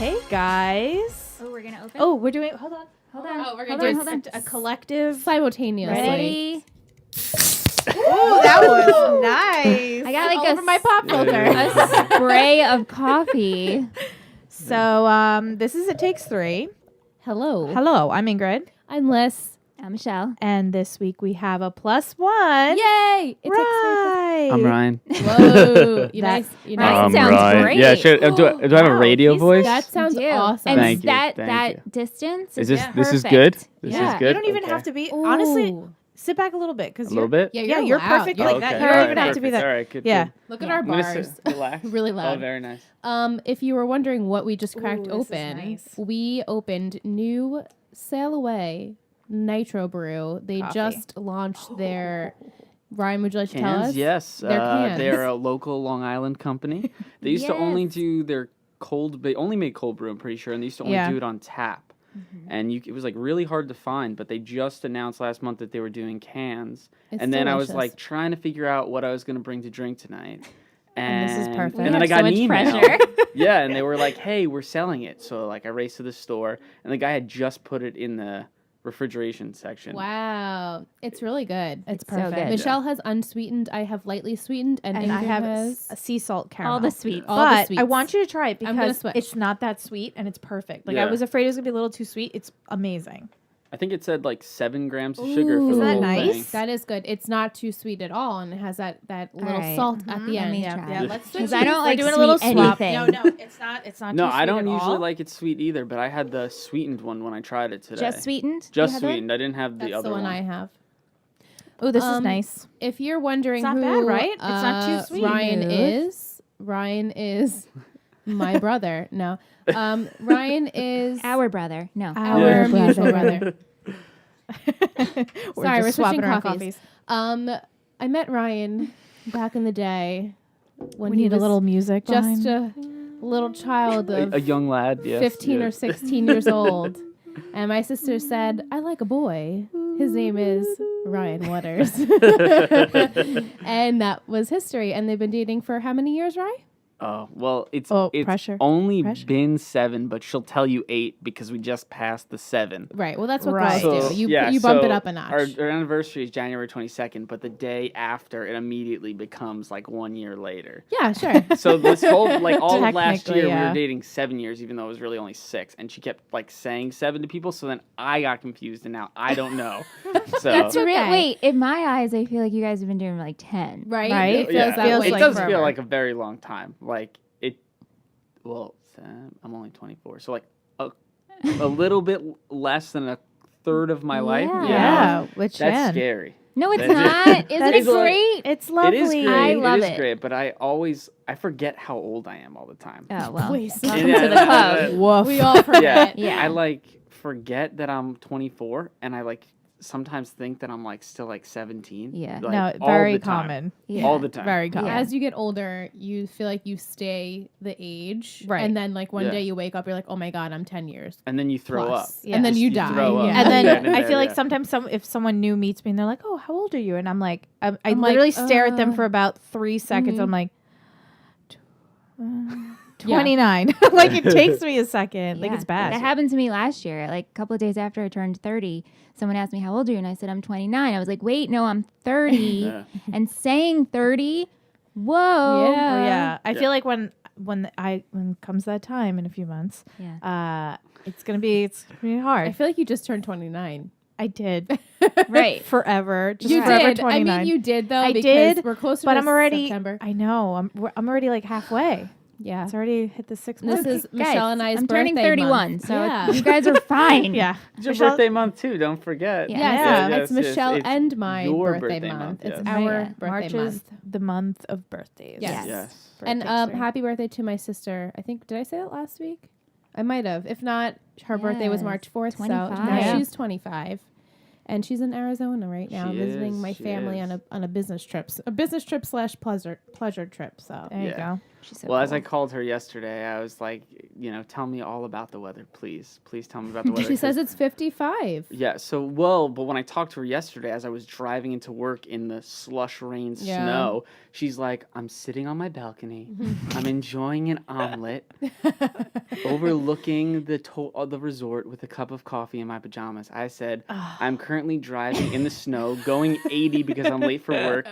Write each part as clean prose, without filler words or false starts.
Hey guys. Oh, we're gonna open. Oh, we're doing. Hold on. Oh, we're Do a collective. simultaneously. Ready? Oh, that was nice. I got like All over my pop filter. a spray of coffee. So, this is It Takes Three. Hello. Hello, I'm Ingrid, I'm Liss. I'm Michelle. and this week we have a +1. Yay! It Right. I'm Ryan. takes Whoa. You That- nice. You Ryan nice. sounds Ryan. great. Yeah, sure. Do I have a Wow, radio he's- voice? That sounds Do. awesome. And Thank you, that thank you. distance Is this perfect. this is good? This Yeah. is good. You don't even Okay. have to be. Honestly, Ooh. sit back a little bit because A little bit. Yeah, Yeah, you're you're loud. perfect You're like like that. Okay. You All don't right, even have to be perfect. that. All right, good. Yeah. good. Look at Yeah. our I'm gonna bars. sit, relax. Really loud. Oh, very nice. If you were wondering what we just cracked Ooh, this is open, nice. we opened new Sailaway Nitro brew. They Coffee. just launched their. Ryan, would you like to tell Cans, us? yes. They're cans. They're a local Long Island company. They used to only do their cold. They only made cold brew, I'm pretty sure, and they used to only Yeah. do it on tap. And it was like really hard to find. But they just announced last month that they were doing cans. It's And then I was delicious. like trying to figure out what I was going to bring to drink tonight. And this is perfect. And then I We got have an so much email. pressure. Yeah, and they were like, "Hey, we're selling it." So like I raced to the store, and the guy had just put it in the refrigeration section. Wow, it's really good. It's so perfect. good. Michelle has unsweetened. I have lightly sweetened, and, And I Ingrid have has a sea salt caramel. All the sweets. All the But I sweets. want you to try it I'm gonna because switch. it's not that sweet and it's perfect. Like I Yeah. was afraid it was gonna be a little too sweet. It's amazing. I think it said like 7 grams of sugar for Ooh. the Isn't that whole nice? thing. That is good. It's not too sweet at all, and it has that little right. salt at the Let end. me Yeah, try. yeah. Yeah. Let's Because switch I don't We're like doing a sweet little swap. anything. No, it's not. It's not. No, too I sweet don't at usually all. like it sweet either, but I had the sweetened one when I tried it today. Just sweetened? Just You had that? sweetened. I didn't have the That's other the one one. I have. Oh, this is Um, nice. If you're wondering It's not who bad, right? It's not too sweet. Ryan is my brother. No, Ryan is Our brother. No. our Yeah. mutual brother. We're Sorry, just we're switching swapping our coffees. I met Ryan back in the day when We he need a was little music. just behind. a little child of A young lad, yes. 15 or yes. 16 years old. And my sister said, I like a boy. His name is Ryan Waters. And that was history. And they've been dating for how many years, Ryan? Oh, well, it's pressure. only Pressure. been 7, but she'll tell you 8 because we just passed the 7. Right. Well, that's what Right. girls do. You bump it up a notch. Our anniversary is January 22nd, but the day after, it immediately becomes like 1 year later. Yeah, sure. So this whole, like all of last Technically, year, we yeah. were dating 7 years, even though it was really only 6. And she kept like saying 7 to people, so then I got confused, and now I don't know. So That's okay. Wait, in my eyes, I feel like you guys have been doing like 10. Right? Right? It feels yeah, that feels way. it like does forever. feel like a very long time. Like it. Well, I'm only 24, so like a little bit less than a third of my life. Yeah. you know? Yeah, which That's is scary. No, it's That's not. Isn't That it is great? It's lovely. It is great. I love it is it. great, but I forget how old I am all the time. Oh, well. Please. Welcome Yeah, to the that- club. that- Woof. We all forget. Yeah, I like forget that I'm 24, and I like sometimes think that I'm like still like 17. Yeah. like, No, all very the time. common. Yeah. All the time. Very common. Yeah. As you get older, you feel like you stay the age. Right. And then, like, one Yeah. day you wake up, you're like, oh my God, I'm 10 years. And then you throw plus. up. Yeah. And then you You die. throw up. Yeah. And then Yeah, I feel like yeah. sometimes if someone new meets me and they're like, "Oh, how old are you?" and I'm like, I I'm like, literally stare at them for about 3 seconds. Mhm. I'm like, 29. Like it takes me a second. Like Yeah. it's bad. That happened to me last year. Like a couple of days after I turned 30, someone asked me, how old are you? And I said, I'm 29. I was like, wait, no, I'm 30. Yeah. And saying 30, whoa. Yeah. Yeah, I Yeah. feel like when comes that time in a few months, Yeah. it's gonna be hard. I feel like you just turned 29. I did Right. forever. Just You forever did. 29. I mean, you did, though. I because did, We're closer but to I'm already. September. I know. I'm already like halfway. Yeah. It's already hit the 6 This months. is Guys, Michelle and I's I'm turning birthday 31, month. so Yeah. you guys are fine. yeah. It's your Michelle- birthday month too. Don't forget. Yeah. Yes, Yeah. it's Michelle it's and my your birthday month. It's yes. our Yeah. birthday March month. is the month of birthdays. Yes. Yes. And Birthdays are- happy birthday to my sister. I think, did I say that last week? I might have. If not, her birthday was Yes. March 4th. 25. So now Yeah. she's 25. And she's in Arizona right now, She visiting is, my she family is. on a business trip. A business trip / pleasure trip. So There you Yeah. go. She's so Well, as cool. I called her yesterday, I was like, tell me all about the weather, please. Please tell me about the weather. She says it's 55. Yeah, but when I talked to her yesterday, as I was driving into work in the slush, rain, snow, she's like, I'm sitting on my balcony. I'm enjoying an omelet, overlooking the resort with a cup of coffee in my pajamas. I said, I'm currently driving in the snow, going 80 because I'm late for work,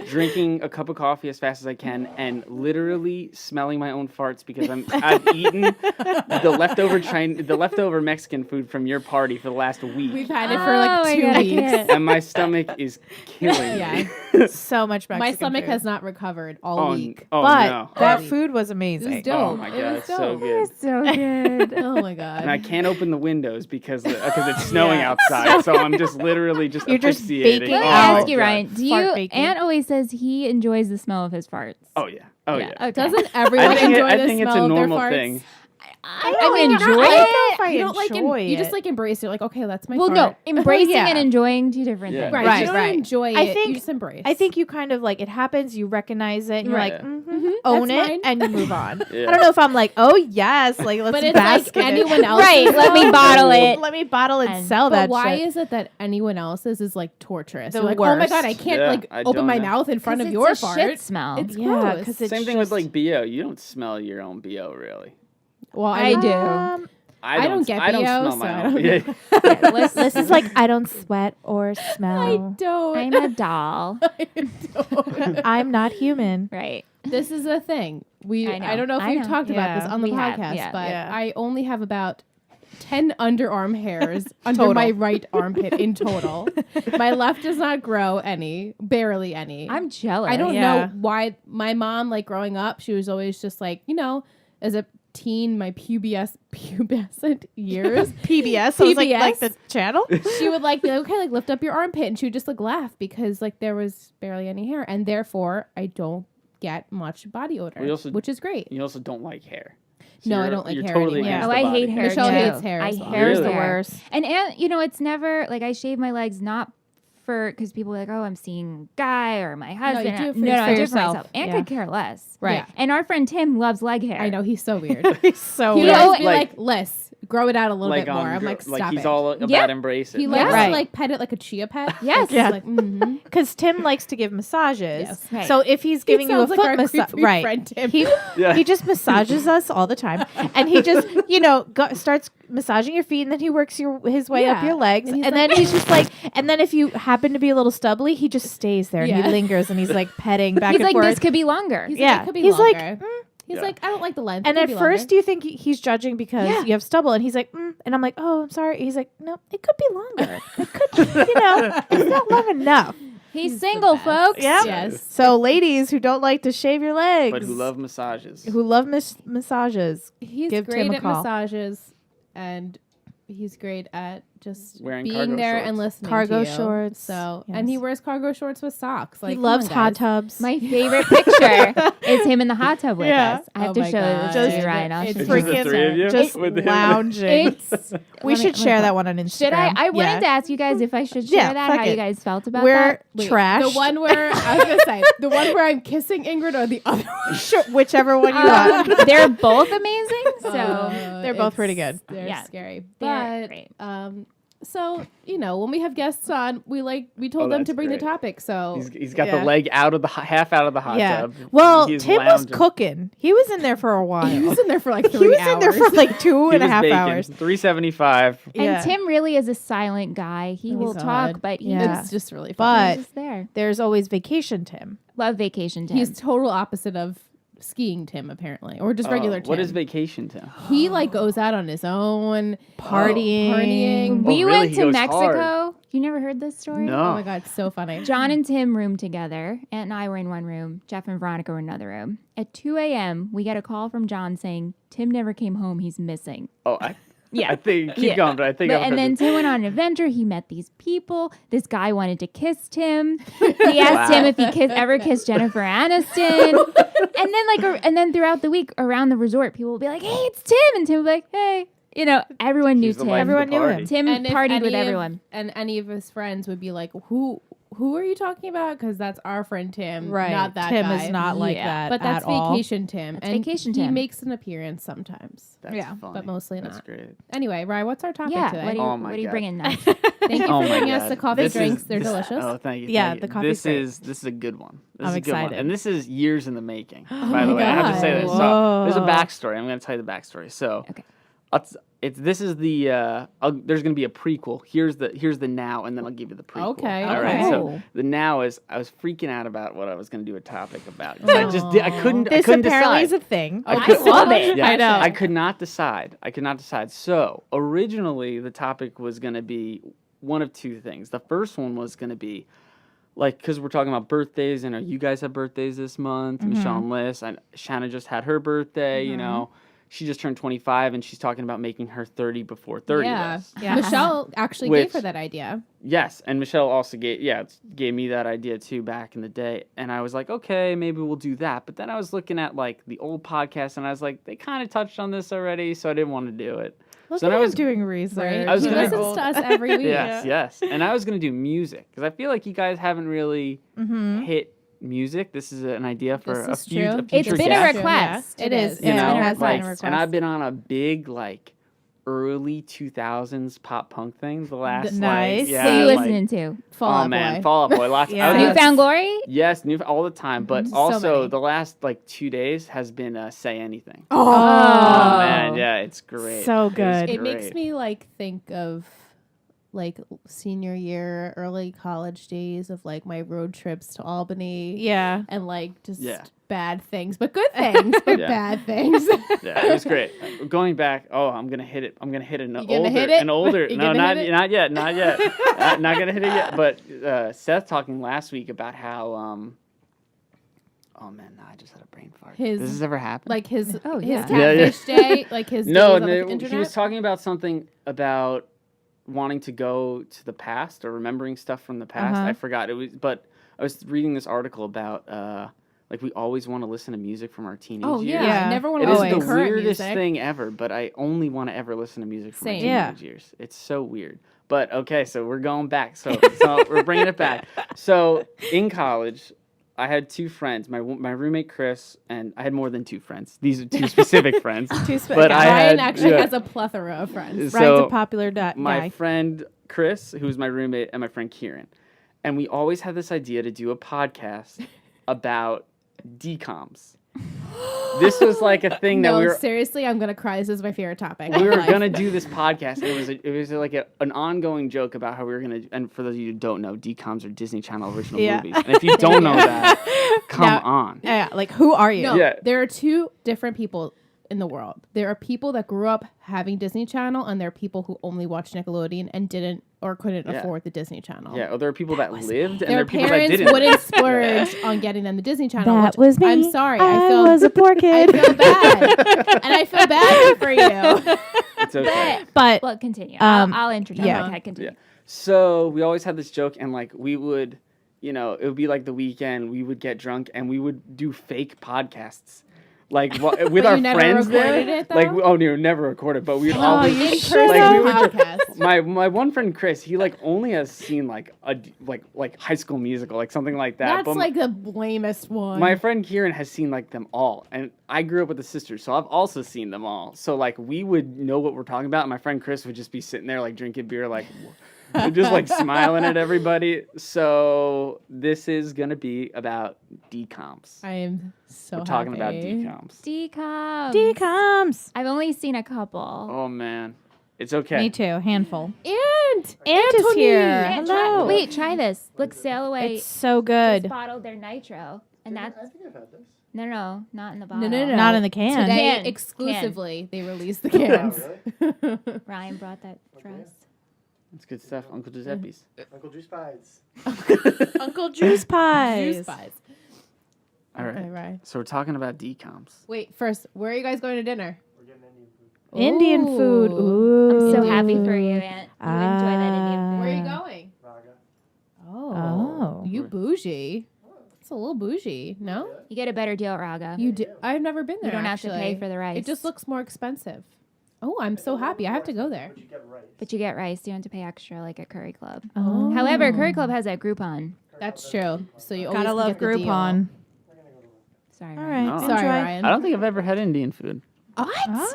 drinking a cup of coffee as fast as I can, and literally smelling my own farts because I've eaten the leftover Mexican food from your party for the last week. We've had it for like 2 weeks. And my stomach is killing me. So much Mexican My stomach food. has not recovered all week. But no. that food was amazing. It was dope. Oh my god, it's so good. So good. Oh my god. And I can't open the windows because it's snowing outside, so I'm just literally just You're just asphyxiating. baking Let me Oh, ask you, God. Ryan. Do Fart you? baking. Aunt always says he enjoys the smell of his farts. Oh yeah. Oh yeah. Okay. Doesn't everyone I think, enjoy I the think it's smell a of their normal farts? thing. I don't enjoy know. I don't know if it. I You don't like enjoy you just it. like embrace it. Like, okay, that's my Well, fart. no, embracing yeah. and enjoying two different Yeah. things. Right. Right, You don't right. enjoy I it. think- You just embrace. I think you kind of like it happens, you recognize it, and you're Right. like, Mhm, own that's it, mine. and you move on. Yeah. I don't know if I'm like, oh yes, like let's But it's bask like in it. anyone else. Right. Let me bottle it. Let me bottle and And- sell But that why shit. is it that anyone else's is like torturous? The You're like, oh my god, I worst. can't Yeah, like I open don't my know. mouth in front of It's your a fart. shit smell. It's Yeah, gross. 'cause it's Same thing with just- like BO. You don't smell your own BO really. Well, I do. I don't get I don't BO, smell so my I own. don't Yeah. Yeah, listen, This is like I don't sweat or smell. I don't. I'm a doll. I'm not human. Right. This is a thing. I know. I don't know if I we've know. talked about Yeah. this on the We have, podcast, yeah. but Yeah. I only have about 10 underarm hairs under Total. my right armpit in total. My left does not grow any, barely any. I'm jealous. I don't Yeah. know why my mom, like growing up, she was always just like, as a teen, my pubescent years, PBS. So it's PBS. like the channel. she would like be like, okay, like lift up your armpit, and she would just like laugh because like there was barely any hair, and therefore I don't get much body odor, We also- which is great. You also don't like hair. So No, I you're- don't like you're hair totally anyway. against Oh, the I body. hate hair. Michelle too. hates hair I as well. Hair's Really? the worst. And it's never like I shave my legs not for because people are like, oh, I'm seeing a guy or my husband. you do it for no, I do it for yourself. myself. And Yeah. could care less. Right. Yeah. And our friend Tim loves leg hair. I know he's so weird. He's so He would know, always be like- like, Liss, grow it out a little bit more. on I'm gr- like, stop he's it. all about Yeah. embrace it. He likes Right. to like pet it like a chia pet. Yes. Yeah. Like, mm-hmm. because Tim likes to give massages. Yes. Right. So if he's giving you a sounds like foot our massage, creepy right? friend Tim. He Yeah. he just massages us all the time, and he just starts massaging your feet, and then he works his way up Yeah. your legs, And and, he's then like- he's just like, and then if you happen to be a little stubbly, he just stays there and Yeah. he lingers and he's like petting back He's and like, forth. this could be longer. He's Yeah. like, it could be He's like, longer. He's Yeah. like, I don't like the length. and It at could be first longer. you think he's judging because Yeah. you have stubble, and he's like, and I'm like, oh, I'm sorry. He's like, no, it could be longer. It could, it's not long enough. He's the single, best. folks. Yep. Yes. So ladies who don't like to shave your legs, But who love massages. who love massages, He's Give great Tim a at call. massages, and he's great at just Wearing being cargo there shorts. and listening. Cargo to you. shorts, So, yes. and he wears cargo shorts with socks. Like, he come loves on, hot guys. tubs. My favorite picture is him in the hot tub with Yeah. us. I have Oh to my show God. this to Just- you, Ryan. I'll it's show It's you. just the freaking three of you? just With him? lounging. It's We should share that one on Instagram. Should I? I wanted Yeah. to ask you guys if I should share Yeah, that. fuck How it. you guys felt about We're that? Wait, trash. The one where I was gonna say the one where I'm kissing Ingrid or the other one. Sure, whichever one you want. They're both amazing. So They're both pretty good. They're Yeah. scary, They're but great. so when we have guests on, we told Oh, them that's to bring great. the topic. So He's got Yeah. the leg out of the half out of the hot Yeah. tub. Well, He's Tim was lounging. cooking. He was in there for a while. he was in there for like 3 He was hours. in there for like two He and a was half baking. hours. 375. and Yeah. Tim really is a silent guy. He will He's talk, odd. but he Yeah. It's just really But- funny. he's just there. There's always vacation Tim. Love vacation Tim. He's total opposite of skiing Tim apparently, or just regular Tim. What is vacation Tim? He like goes out on his own, Partying. partying. we really? went He to goes Mexico. hard. You never heard this story? No. Oh my god, it's so funny. John and Tim roomed together. Aunt and I were in one room. Jeff and Veronica were in another room. At 2 a.m., we get a call from John saying, Tim never came home. He's missing. Oh, Yeah. I think keep Yeah. going, but I think I've And heard then this. Tim went on an adventure. He met these people. This guy wanted to kiss Tim. He asked him if he ever kissed Jennifer Aniston. and then throughout the week around the resort, people would be like, "Hey, it's Tim," and Tim would be like, "Hey." Everyone knew He's the Tim. life of the Everyone knew party. him. Tim And if partied any with of- everyone. and any of his friends would be like, who are you talking about? Because that's our friend Tim, Right. not that Tim guy. is not like Yeah. that But that's at all. Vacation Tim. That's and Vacation he Tim. makes an appearance sometimes. That's Yeah, funny. but mostly That's not. great. Anyway, Ryan, what's our topic Yeah. today? What Oh are my you God. bringing now? Thank you Oh for my bringing us God. the coffee This drinks. is- They're this- delicious. Oh, thank you. Yeah, thank the you. coffee's great. This is a good one. This I'm is a good one. excited. And this is years in the making. Oh by the my way, I have to say God. this. So there's a Whoa. backstory. I'm going to tell you the backstory. So Okay. this is the there's going to be a prequel. Here's the now, and then I'll give you the prequel. Okay, All right. okay. So the now is I was freaking out about what I was going to do a topic about. 'Cause I couldn't This apparently apparently decide. is a thing. I could- love it. Yeah, I know. I could not decide. So originally, the topic was going to be one of two things. The first one was going to be like, because we're talking about birthdays, and you guys have birthdays this month. Michelle and Liss. Shanna just had her birthday. You know, she just turned 25, and she's talking about making her 30 before 30 Yeah. list. Yeah. Michelle actually Which- gave her that idea. Yes, and Michelle also gave me that idea too back in the day, and I was like, okay, maybe we'll do that. But then I was looking at like the old podcast, and I was like, they kind of touched on this already, so I didn't want to do it. Look So at then I him was doing research. Right? I was He gonna- listens to us every week. Yes. And I was going to do music because I feel like you guys haven't really hit music. This is an idea for This a is future true. It's future been a guest. request. It is. You It's know, been a has been like, a request. and I've been on a big like early 2000s pop punk thing the last Nice. like, yeah, What are you like, listening to? Fall oh Out man, Boy. Fall Out Boy. Lots. Yeah. I was- Yes. Newfound Glory? Yes, new all the time, but So also many. the last like 2 days has been Say Anything. Oh, Oh man, yeah, it's great. So It's good. It makes great. me like think of like senior year, early college days of like my road trips to Albany. yeah. And like just Yeah. bad things, but good things, but Yeah. bad things. Yeah, it was great. Going back, I'm gonna hit it. I'm gonna hit an You older, gonna hit it? an older. You No, gonna not hit it? not yet, not yet. Not gonna hit it yet. But Seth talking last week about how oh man, no, I just had a brain fart. His- This has ever happened? Like his Oh, his yeah. catfish day, like his no, days on no. the internet. He was talking about something about wanting to go to the past or remembering stuff from the past. Uh-huh. I forgot it was, but I was reading this article about like we always want to listen to music from our teenage Oh years. yeah, Yeah. I never want It to is listen the to current weirdest music. thing ever, but I only want to ever listen to music from my Same. teenage Yeah. years. It's so weird. But okay, so we're going back. So we're bringing it back. So in college, I had two friends. My roommate Chris, and I had more than two friends. These are two specific friends. But I Ryan had- actually yeah. has a plethora of friends. So Ryan's a popular my guy. friend Chris, who's my roommate, and my friend Kieran, and we always had this idea to do a podcast about DCOMs. This was like a thing that No, we were. seriously, I'm gonna cry. This is my favorite topic. We of were life. gonna do this podcast. It was like an ongoing joke about how we were gonna. And for those of you who don't know, DCOMs are Disney Channel original Yeah. movies. And if you don't know that, come Now- on. Yeah, like who are you? No, Yeah. there are two different people in the world. There are people that grew up having Disney Channel, and there are people who only watched Nickelodeon and didn't or couldn't Yeah. afford the Disney Channel. Yeah, there are people that lived, and there Their are people that parents didn't. wouldn't splurge on getting them the Disney Channel. That which was me. I'm sorry. I feel was a poor kid. I feel bad, and I feel bad for you. It's okay. But Well, continue. Um, I'll interject. yeah. Okay, continue. Yeah. So we always had this joke, and like we would, it would be like the weekend. We would get drunk, and we would do fake podcasts, like with But our you never friends recorded there. it, though? Like, no, never recorded, but we would Oh, always you In should person have. we would podcast. my one friend Chris. He like only has seen like like High School Musical, like something like that. That's but like the lamest one. my friend Kieran has seen like them all, and I grew up with a sister, so I've also seen them all. So like we would know what we're talking about. And my friend Chris would just be sitting there like drinking beer, like just like smiling at everybody. So this is gonna be about DCOMs. I am so We're talking about happy. DCOMs. DCOMs. DCOMs. I've only seen a couple. Oh man, it's okay. Me too. Handful. And Aunt is Anthony. here. Yeah, try- Hello. wait, try this. Look, Sailaway It's so just good. bottled their Nitro, and that's think I've had this. no, not in the bottle. No. Not in the can. Today, Can. exclusively, they released the cans. Ryan brought that for us. It's good stuff. Uncle Giuseppe's. Uncle Juice Pies. Uncle Juice Pies. Juice pies. All right. Okay, right. So we're talking about DCOMs. Wait, first, where are you guys going to dinner? We're getting Indian food. Indian food. Ooh. I'm so Indian happy food. for you, Aunt. You enjoy that Indian food. Where are you Ah. going? Raga. Oh. Oh. You bougie. It's a little bougie, no? You get a better deal at Raga. You do. I've never been there. You don't have to pay actually. for the rice. It just looks more expensive. Oh, I'm so happy. I have to go there. But you get rice. But you get rice. You don't have to pay extra like at Curry Club. Oh. However, Curry Club has that Groupon. That's true. So you always Gotta can love get the deal. Groupon. Sorry. All Ryan. right. No. Sorry, Enjoy. Ryan. I don't think I've ever had Indian food. What?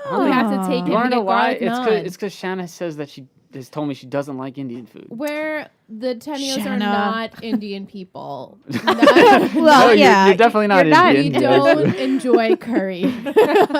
Oh. We have to take You him want to to know get why? garlic It's naan. because Shanna says that she has told me she doesn't like Indian food. Where the Tenios are Shanna. not Indian people. Well, No, yeah. you're definitely not you're not Indian. We don't enjoy curry.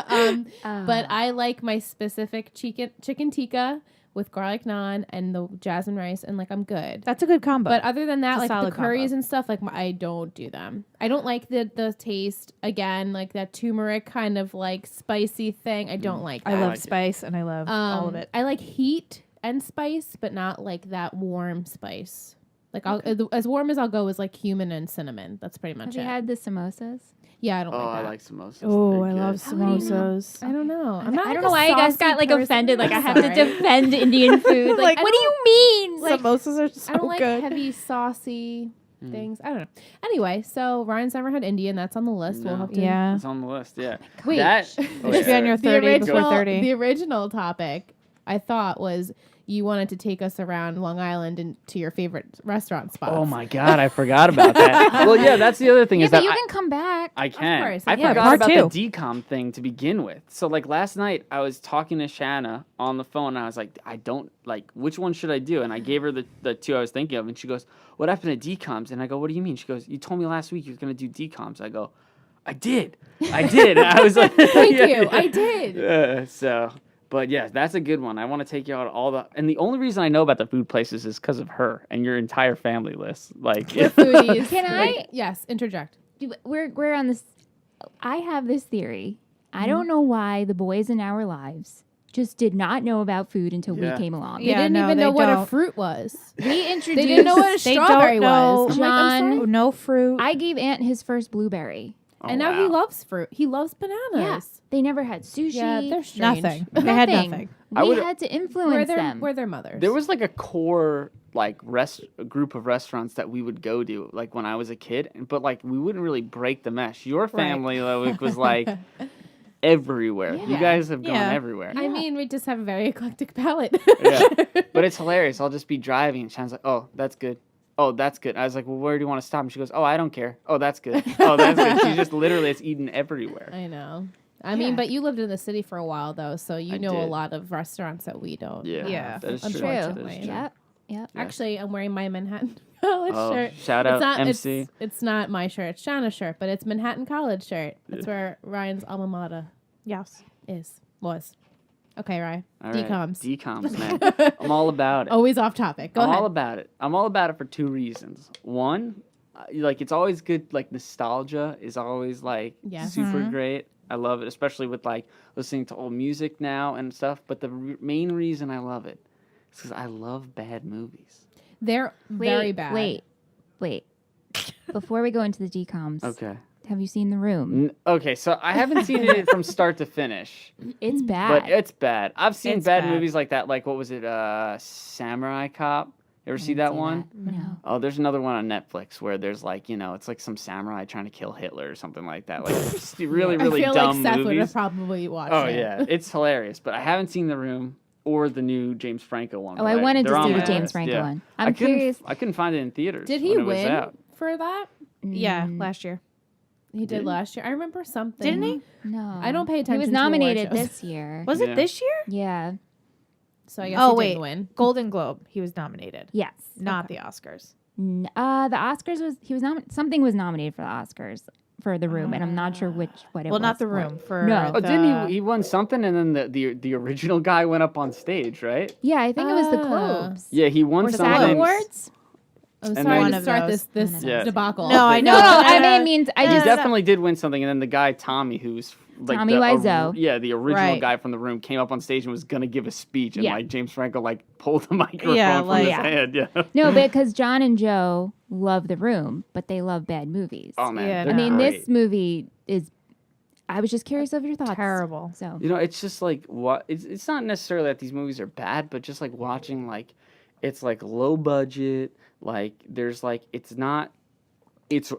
Oh. But I like my specific chicken tikka with garlic naan and the jasmine rice, and like I'm good. That's a good combo. But other than that, It's a like the solid curries combo. and stuff, like I don't do them. I don't like the taste. Again, like that turmeric kind of like spicy thing. I don't like that. I love like it. spice and I love all of it. I like heat and spice, but not like that warm spice. Like as warm as I'll go is like cumin and cinnamon. That's pretty much Have you it. had the samosas? Yeah, I don't Oh, like I that. like samosas. Oh, They're I good. love How do you know? samosas. I don't know. I'm I not. don't like know a why you guys saucy got like person. offended. Like I I'm have to sorry. defend Indian food. Like, Like, what do you mean? Like, Samosas are so I don't like good. heavy saucy things. I don't know. Anyway, so Ryan's never had Indian. That's on the list. We'll No. have to. Yeah. It's on the list. Yeah. Wait. That. It should be on your The 30 before original, 30. the original topic I thought was you wanted to take us around Long Island and to your favorite restaurant spots. Oh my God, I forgot about that. Well, yeah, that's the other thing yeah, is but that you can come back. I can. course. I Yeah, forgot part about two. the decom thing to begin with. So like last night I was talking to Shanna on the phone and I was like, I don't like which one should I do? And I gave her the two I was thinking of and she goes, what happened to decoms? And I go, what do you mean? She goes, you told me last week you were gonna do decoms. I go, I did. And I was like Thank yeah, you. yeah. I did. But yeah, that's a good one. I want to take you out and the only reason I know about the food places is because of her and your entire family list. Like We're foodies. Can I- Yes, interject. We're on this. I have this theory. I don't know why the boys in our lives just did not know about food until Yeah. we came along. They Yeah, didn't no, even they know what a don't. fruit was. We introduced. They didn't know what a They strawberry don't know. was. I'm like, I'm John- sorry. No fruit. I gave Aunt his first blueberry. Oh, And now he wow. loves fruit. He loves bananas. They never had sushi. Yeah, they're strange. nothing. They had Nothing. nothing. I We would- had to influence them. We're their mothers. There was like a core like a group of restaurants that we would go to like when I was a kid, but like we wouldn't really break the mesh. Your family like, was like everywhere. You Yeah. guys have gone Yeah. everywhere. I mean, we just have a very eclectic palate. Yeah. But it's hilarious. I'll just be driving and Shannon's like, "Oh, that's good. Oh, that's good." I was like, "Well, where do you want to stop?" And she goes, "Oh, I don't care. Oh, that's good. Oh, that's good." She just literally it's eaten everywhere. I know. I mean, but you lived in the city for a while, though, so you I know a did. lot of restaurants that we don't. Yeah. Yeah. That is true. Unfortunately. That is true. Yep. Yep. Actually, I'm wearing my Manhattan College Oh, shirt. shout out it's not, MC. It's not my shirt. It's Shanna's shirt, but it's Manhattan College shirt. That's where Ryan's alma mater Yes. was. Okay, Ryan. All right. DCOMs. DCOMs, man. I'm all about it. Always off topic. Go I'm ahead. all about it. I'm all about it for two reasons. One, like it's always good. Like nostalgia is always like Yes. super great. I love it, especially with like listening to old music now and stuff. But the main reason I love it is because I love bad movies. They're very bad. Wait. Before we go into the DCOMs, Okay. have you seen The Room? Okay, so I haven't seen it from start to finish, It's bad. but it's bad. I've seen It's bad bad. movies like that. Like what was it? Samurai Cop. You ever see that one? No. Oh, there's another one on Netflix where there's like, it's like some samurai trying to kill Hitler or something like that. Like just really, really I feel dumb like Seth would have movies. probably watched Oh it. yeah, it's hilarious. But I haven't seen The Room or the new James Franco one. Oh, but I wanted they're to on see my the James list, Franco yeah. one. I I'm couldn't curious. I couldn't find it in theaters. Did when he it was win out. for that? Yeah, Mm, last year. He did Did? last year. I remember something. Didn't he? No. I don't pay He attention was to award nominated shows. this year. Was Yeah. it this year? Yeah. So I guess Oh, he wait. didn't win. Golden Globe. He was nominated. Yes. Not the Oscars. The Oscars something was nominated for the Oscars for The Room, and I'm not sure what it was. Well, not the for. room. For No. Oh, the, didn't he won something and then the original guy went up on stage, right? Yeah, I think it was the Ah. Globes. Yeah, he won Or something. SAG Awards. I'm And sorry then- to start One this of this Yeah. debacle. No, I No, know. I mean, I He just definitely did win something, and then the guy Tommy, who's like Tommy Wiseau. the original Right. guy from The Room, came up on stage and was gonna give a speech, and Yeah. like James Franco like pulled the microphone Yeah, from like- his Yeah. hand. Yeah. no, because John and Joe love The Room, but they love bad movies. Oh man, Yeah, they're I mean, great. this movie is. I was just curious of your thoughts. Terrible. So It's just like what it's not necessarily that these movies are bad, but just like watching like it's like low budget, like there's like it's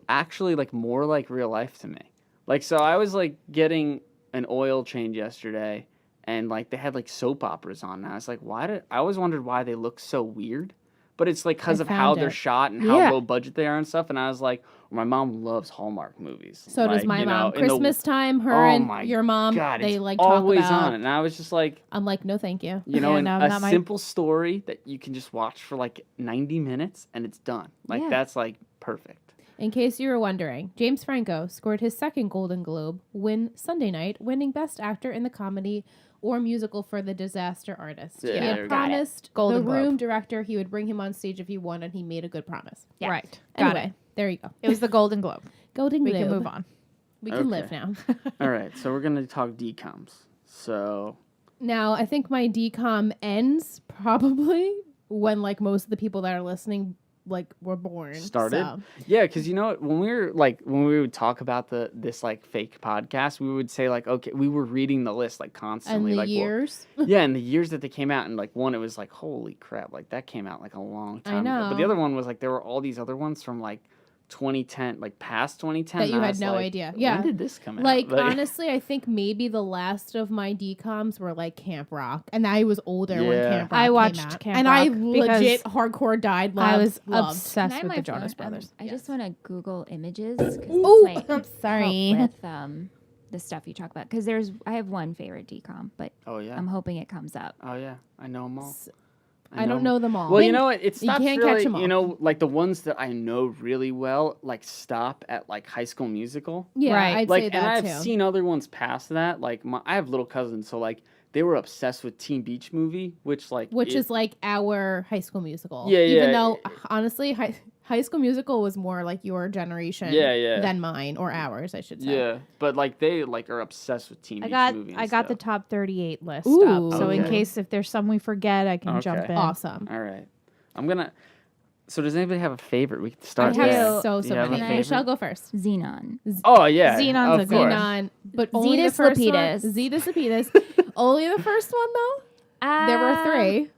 actually like more like real life to me. Like so I was like getting an oil change yesterday and like they had like soap operas on. And I was like, I always wondered why they look so weird, but it's like because I of how found they're it. shot and how Yeah. low budget they are and stuff. And I was like, my mom loves Hallmark movies. So does Like, my you mom. know, in the- Christmas time, her Oh and my your mom, God, they it's like talk always about. on. And I was just like, I'm like, no, thank you. you know, Yeah, and no, a not my- simple story that you can just watch for like 90 minutes and it's done. Like Yeah. that's like perfect. In case you were wondering, James Franco scored his second Golden Globe win Sunday night, winning Best Actor in the Comedy or Musical for The Disaster Artist. Yeah, he there had we go. promised Golden the Room Globe. director he would bring him on stage if he won, and he made a good promise. Yeah. Right. Got Anyway, it. there you go. It was the Golden Globe. Golden We Globe. can move on. We can live Okay. now. All right, so we're gonna talk DCOMs. So Now, I think my DCOM ends probably when like most of the people that are listening like were born. Started? So. yeah, because you know what, when we would talk about this like fake podcast, we would say like, okay, we were reading the list like And constantly, the like well, years. yeah, and the years that they came out, and like one, it was like, holy crap, like that came out like a long time ago. But the know. other one was like there were all these other ones from like 2010, like past 2010 That you and I had was no like, idea. Yeah. when did this come out? Like, honestly, I think maybe the last of my DCOMs were like Camp Rock, and I was older when Yeah. Camp Rock I came watched out. Camp and I Rock because legit hardcore died. I Loved, was loved. obsessed Can I have with my the Jonas phone? Brothers. I Yes. just want to Google images. 'Cause this Ooh, might I'm sorry. help with the stuff you talk about. Because I have one favorite DCOM, but oh yeah, I'm hoping it comes up. oh yeah, I know them all. I don't know them all. Well, you know what? It You stops can't catch really. 'em all. You know, like the ones that I know really well, like stop at like High School Musical. Yeah, Right. I'd Like, say and that I've too. seen other ones past that. Like, I have little cousins, so like they were obsessed with Teen Beach Movie, which Which is like our High School Musical. Yeah, Even yeah. though, honestly, High School Musical was more like your generation Yeah, yeah. than mine, or ours, I should say. yeah, but like they like are obsessed with Teen I Beach got Movie. And I got the stuff. top 38 list Ooh. up. So in Okay. case if there's some we forget, I can jump Okay. in. Awesome. All right, I'm gonna. So does anybody have a favorite? We can start I have there. so Do you have a many. favorite? Michelle, go first. Xenon. Oh yeah, Xenon's a of good course. Xenon, but only the Zetus first Lapidus. one. Zetus Lapidus. Only the first one though. There were 3.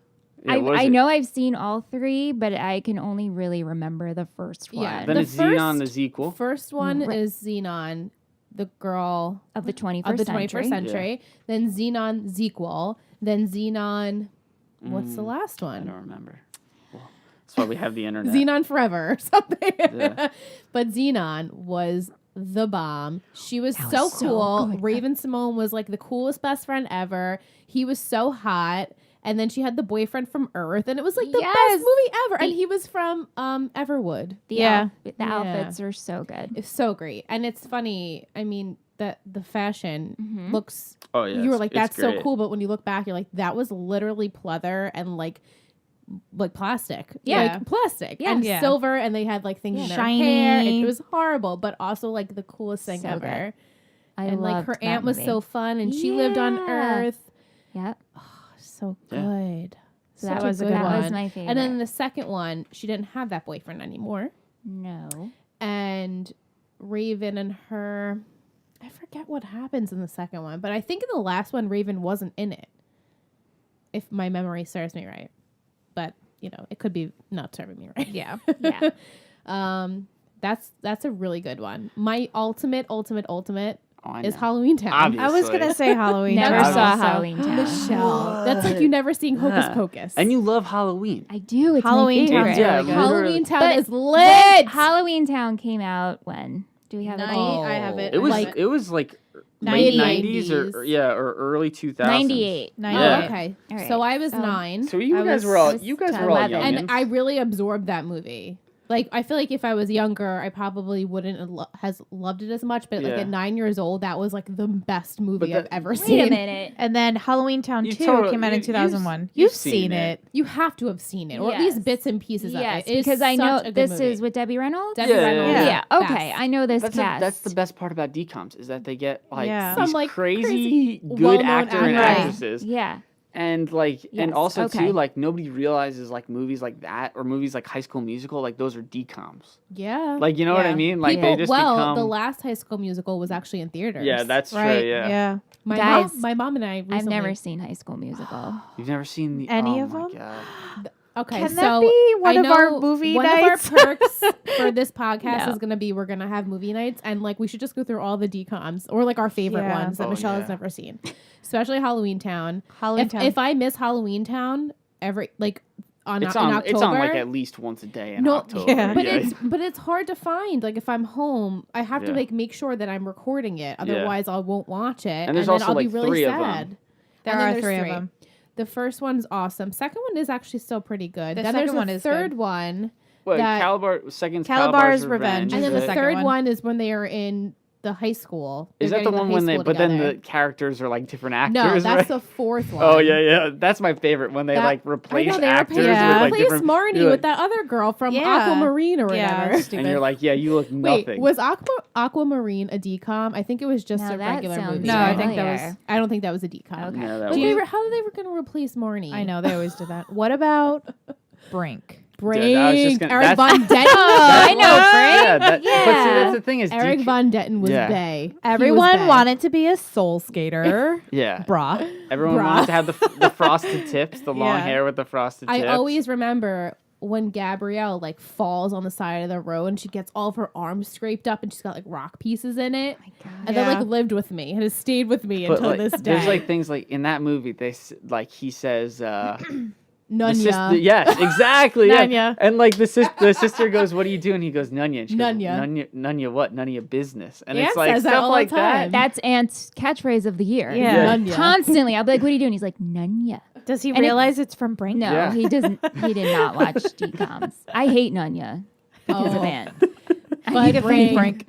Yeah, what is I it? know I've seen all 3, but I can only really remember the first one. Yeah. Then The it's Xenon the first- sequel. First one Right. is Xenon, the girl of the 21st of the 21st century. century. Then Xenon Zequel. Then Xenon. What's the last I one? don't remember. Well, that's why we have the internet. Xenon Forever or something. Yeah. But Xenon was the bomb. She was That so was so cool. good. Raven Simone was like the coolest best friend ever. He was so hot. And then she had the boyfriend from Earth, and it was like the Yes. best movie ever. And The- he was from Everwood. The Yeah. the Yeah. outfits are so good. It's so great, and it's funny. I mean, that the fashion Mhm. looks. Oh yeah, You were it's- like, it's "That's so great. cool," but when you look back, you're like, "That was literally pleather and like plastic, Yeah. like plastic Yeah. and Yeah. silver, and they had like things in their Shiny. hair. It was horrible, but also like the coolest thing So ever. good. I And like loved her that aunt was movie. so fun, and she lived on Yeah. Earth. Yeah. So Yeah. good. So Such that a was good that one. was my favorite. And then the second one, she didn't have that boyfriend anymore. no. And Raven and her, I forget what happens in the second one, but I think in the last one, Raven wasn't in it, if my memory serves me right. But you know, it could be not serving me right. Yeah. Yeah. That's a really good one. My ultimate Oh, I is know. Halloween Town. Obvious. I was gonna say Halloween. Never That's saw also- Halloween Town. Michelle, that's like you never seen Hocus Yeah. Pocus. And you love Halloween. I do. It's Halloween my Town favorite. is Yeah, really good. literally. Halloween Town But is lit. Halloween Town came out when? Do we have a date? I have it. It was Like- it was like late 90s. 90s or early 2000s. 98. Oh, Yeah. okay. All right. So I was So- 9. So you I guys was- were all I was you guys were all 11. young. And I really absorbed that movie. Like, I feel like if I was younger, I probably wouldn't has loved it as much. But like Yeah. at 9 years old, that was like the best movie But I've that- ever Wait seen. a minute. And then Halloween Town You 2 totally- came out in you- 2001. you've You've seen seen it. it. You have to have seen it, or at Yes. least bits and pieces Yes, of it. It is because I know such a good this movie. is with Debbie Reynolds. Debbie Yeah, yeah, Reynolds. Yeah. is Okay. best. I know this that's cast. that's the best part about DCOMs is that they get like Yeah. these Some, like, crazy crazy good well-known actor and actors. actresses. Yeah. And like and Yes, also okay. too like nobody realizes like movies like that or movies like High School Musical like those are DCOMs. Yeah. Like you know what I Yeah. mean? Like People, they just well, become the last High School Musical was actually in theaters. Yeah, that's Right. true, yeah. my Guys, mom. My mom and I. Recently, I've never seen High School Musical. You've never seen the Any oh of my them? God. Okay, Can so that be one I of our know movie one nights? of our perks for this podcast No. is going to be we're going to have movie nights, and like we should just go through all the DCOMs or like our favorite Yeah. ones that Oh, Michelle yeah. has never seen, especially Halloween Town. Halloween If, Town. if I miss Halloween Town every like in October, It's on like at least once a day in No, October. yeah. but it's hard to find. Like if I'm home, I have to Yeah. make sure that I'm recording it. Otherwise, I won't watch it, And and there's then also, I'll be like, really 3 of them. sad. There And then are there's 3 of them. The first one's awesome. Second one is actually still pretty good. The Then second there's one the is third good. one. Well, that- second's Calabar's Calabar's Revenge Revenge. And is then the the second third one. one is when they are in the high school. Is They're that the getting one high when they? school But then together. the characters are like different actors. no, that's right? the fourth one. Oh yeah. That's my favorite when they That- like I replace know they actors replaced, Yeah. with like replaced different. Marnie you're with like- that other girl from Yeah. Aquamarine or Yeah, whatever. stupid. And you're like, yeah, you look Wait, nothing. was Aquamarine a DCOM? I think it was just Now a that regular sounds movie. No, I think that familiar. was. I don't think that was a DCOM. Okay. No, that But was- they were, how are they going to replace Marnie? I know they always do that. What about Brink? Brink, I was just gonna- Eric that's- Von Detten. I know, Yeah, Frank. but see, that's the thing is Eric DK Von Detten was Yeah. Bay. He was Everyone Bay. wanted to be a soul skater. Yeah, Brah. everyone Bruh. wanted to have the frosted tips, the long Yeah. hair with the frosted I tips. always remember when Gabrielle like falls on the side of the road and she gets all of her arms scraped up and she's got like rock pieces in it. And Yeah. that like lived with me and has stayed with me But, until like, this day. there's like things like in that movie he says Nunya. yes, exactly. Yeah. Nunya. And like the sister goes, "What are you doing?" He goes, "Nunya." And she goes, Nunya. Nunya what? None of your business. And Aunt it's like says that stuff all the like that. time. That's Aunt's catchphrase of the year. Yeah. Nunya. Constantly. I'll be like, what are you doing? He's like, Nunya. Does he And realize it's from Brink? No, Yeah. he doesn't. He did not watch DCOMs. I hate Nunya because of Oh. Aunt. But Good Brink.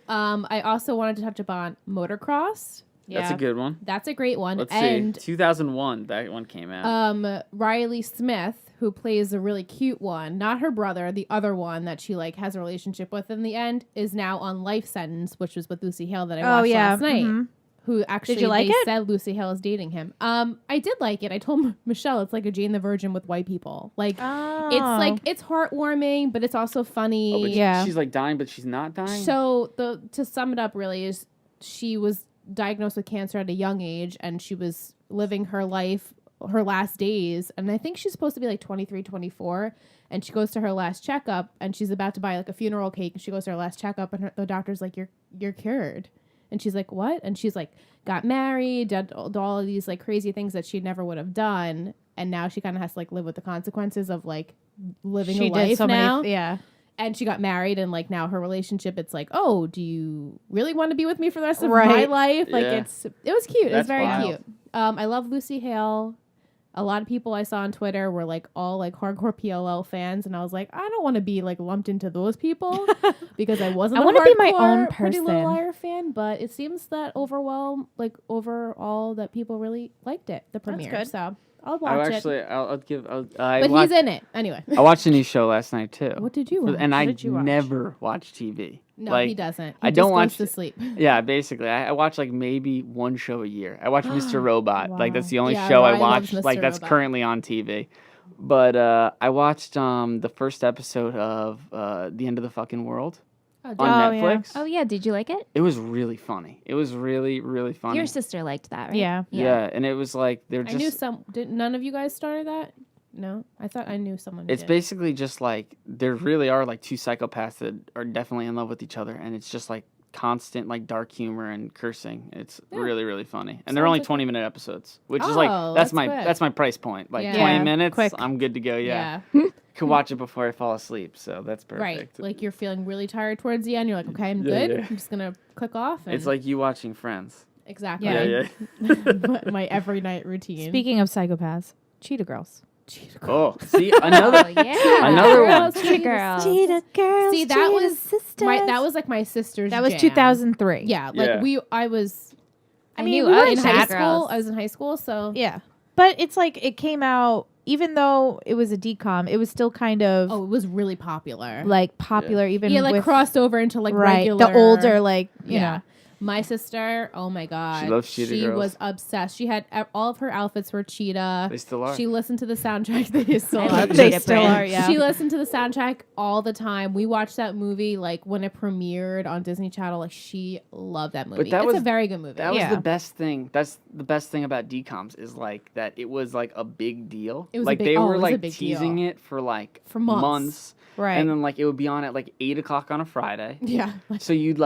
I also wanted to touch upon motocross. That's a good one. That's a great one. Let's and see. 2001, that one came out. Riley Smith, who plays a really cute one, not her brother, the other one that she like has a relationship with in the end, is now on life sentence, which was with Lucy Hale that I watched last night. mhm. Who actually you like they it? said Lucy Hale is dating him. I did like it. I told Michelle it's like a Jane the Virgin with white people. Like Oh. it's like it's heartwarming, but it's also funny. Oh, but Yeah. she's like dying, but she's not dying. So to sum it up really is she was diagnosed with cancer at a young age and she was living her life, her last days. And I think she's supposed to be like 23, 24. And she goes to her last checkup and she's about to buy like a funeral cake. And she goes to her last checkup and the doctor's like, you're cured. And she's like, what? And she's like, got married, did all of these like crazy things that she never would have done. And now she kind of has to like live with the consequences of like living She a life did so now. many. Yeah. And she got married and like now her relationship, it's like, oh, do you really want to be with me for the rest of my Right. life? Like Yeah. it was cute. It was That's very wild. cute. I love Lucy Hale. A lot of people I saw on Twitter were like all like hardcore PLL fans, and I was like, I don't want to be like lumped into those people because I wasn't. I a wanna be my hardcore own Pretty Little person. Liar fan, but it seems that overall that people really liked it. The premiere, good. so I'll watch it. I But he's in it anyway. I watched a new show last night too. What did you For- watch? And I What did you watch? never watch TV. No, like, he doesn't. He I just don't goes watch to sleep. Yeah, basically, I watch like maybe one show a year. I watch Mr. Robot. Like that's the only Yeah, show I Ryan loves watch. Mr. Like that's Robot. currently on TV. But I watched the first episode of The End of the Fucking World on Oh, yeah. Netflix. Oh yeah, did you like it? It was really funny. It was really, really funny. Your sister liked that, right? Yeah. Yeah, and it was like they're I knew just. none of you guys started that? No? I thought I knew someone who It's did. basically just like there really are like two psychopaths that are definitely in love with each other, and it's just like constant like dark humor and cursing. It's Yeah. really, really funny, and they're Sounds only like 20-minute episodes, which is Oh, like that's that's quick. my price point. Like Yeah. 20 Yeah, minutes, quick. I'm good to go. Yeah, Yeah. could watch it before I fall asleep, so that's perfect. Right. Like you're feeling really tired towards the end. You're like, okay, I'm Yeah, good. yeah. I'm just going to click off. And It's like you watching Friends. exactly. Yeah. My every night routine. Speaking of psychopaths, Cheetah Girls. Oh, see another. Oh, yeah. Another one. Girls, Cheetah Girls. Cheetah Girls. See, that Cheetah was sisters. that was like my sister's That was jam. 2003. Yeah. Like Yeah. I was I mean, knew we of were in high Cheetah school. Girls. I was in high school. So Yeah. But it's like it came out, even though it was a DCOM, it was still kind of it was really popular. like popular, even yeah, like with, crossed over into like right, regular. the older, like, you Yeah. know. My sister, oh my god, She loves Cheetah She Girls. was obsessed. She had all of her outfits were cheetah. They still are. She listened to the soundtrack. They still I are. love They Cheetah still Print. are, yeah. She listened to the soundtrack all the time. We watched that movie like when it premiered on Disney Channel. Like she loved that movie. that It's a was- very good movie. That was Yeah. the best thing. That's the best thing about DCOMs is like that it was like a big deal. It was a like big- they oh, were it was a like big teasing deal. it for like For months. Right. And then like it would be on at like 8:00 on a Friday. yeah. So you'd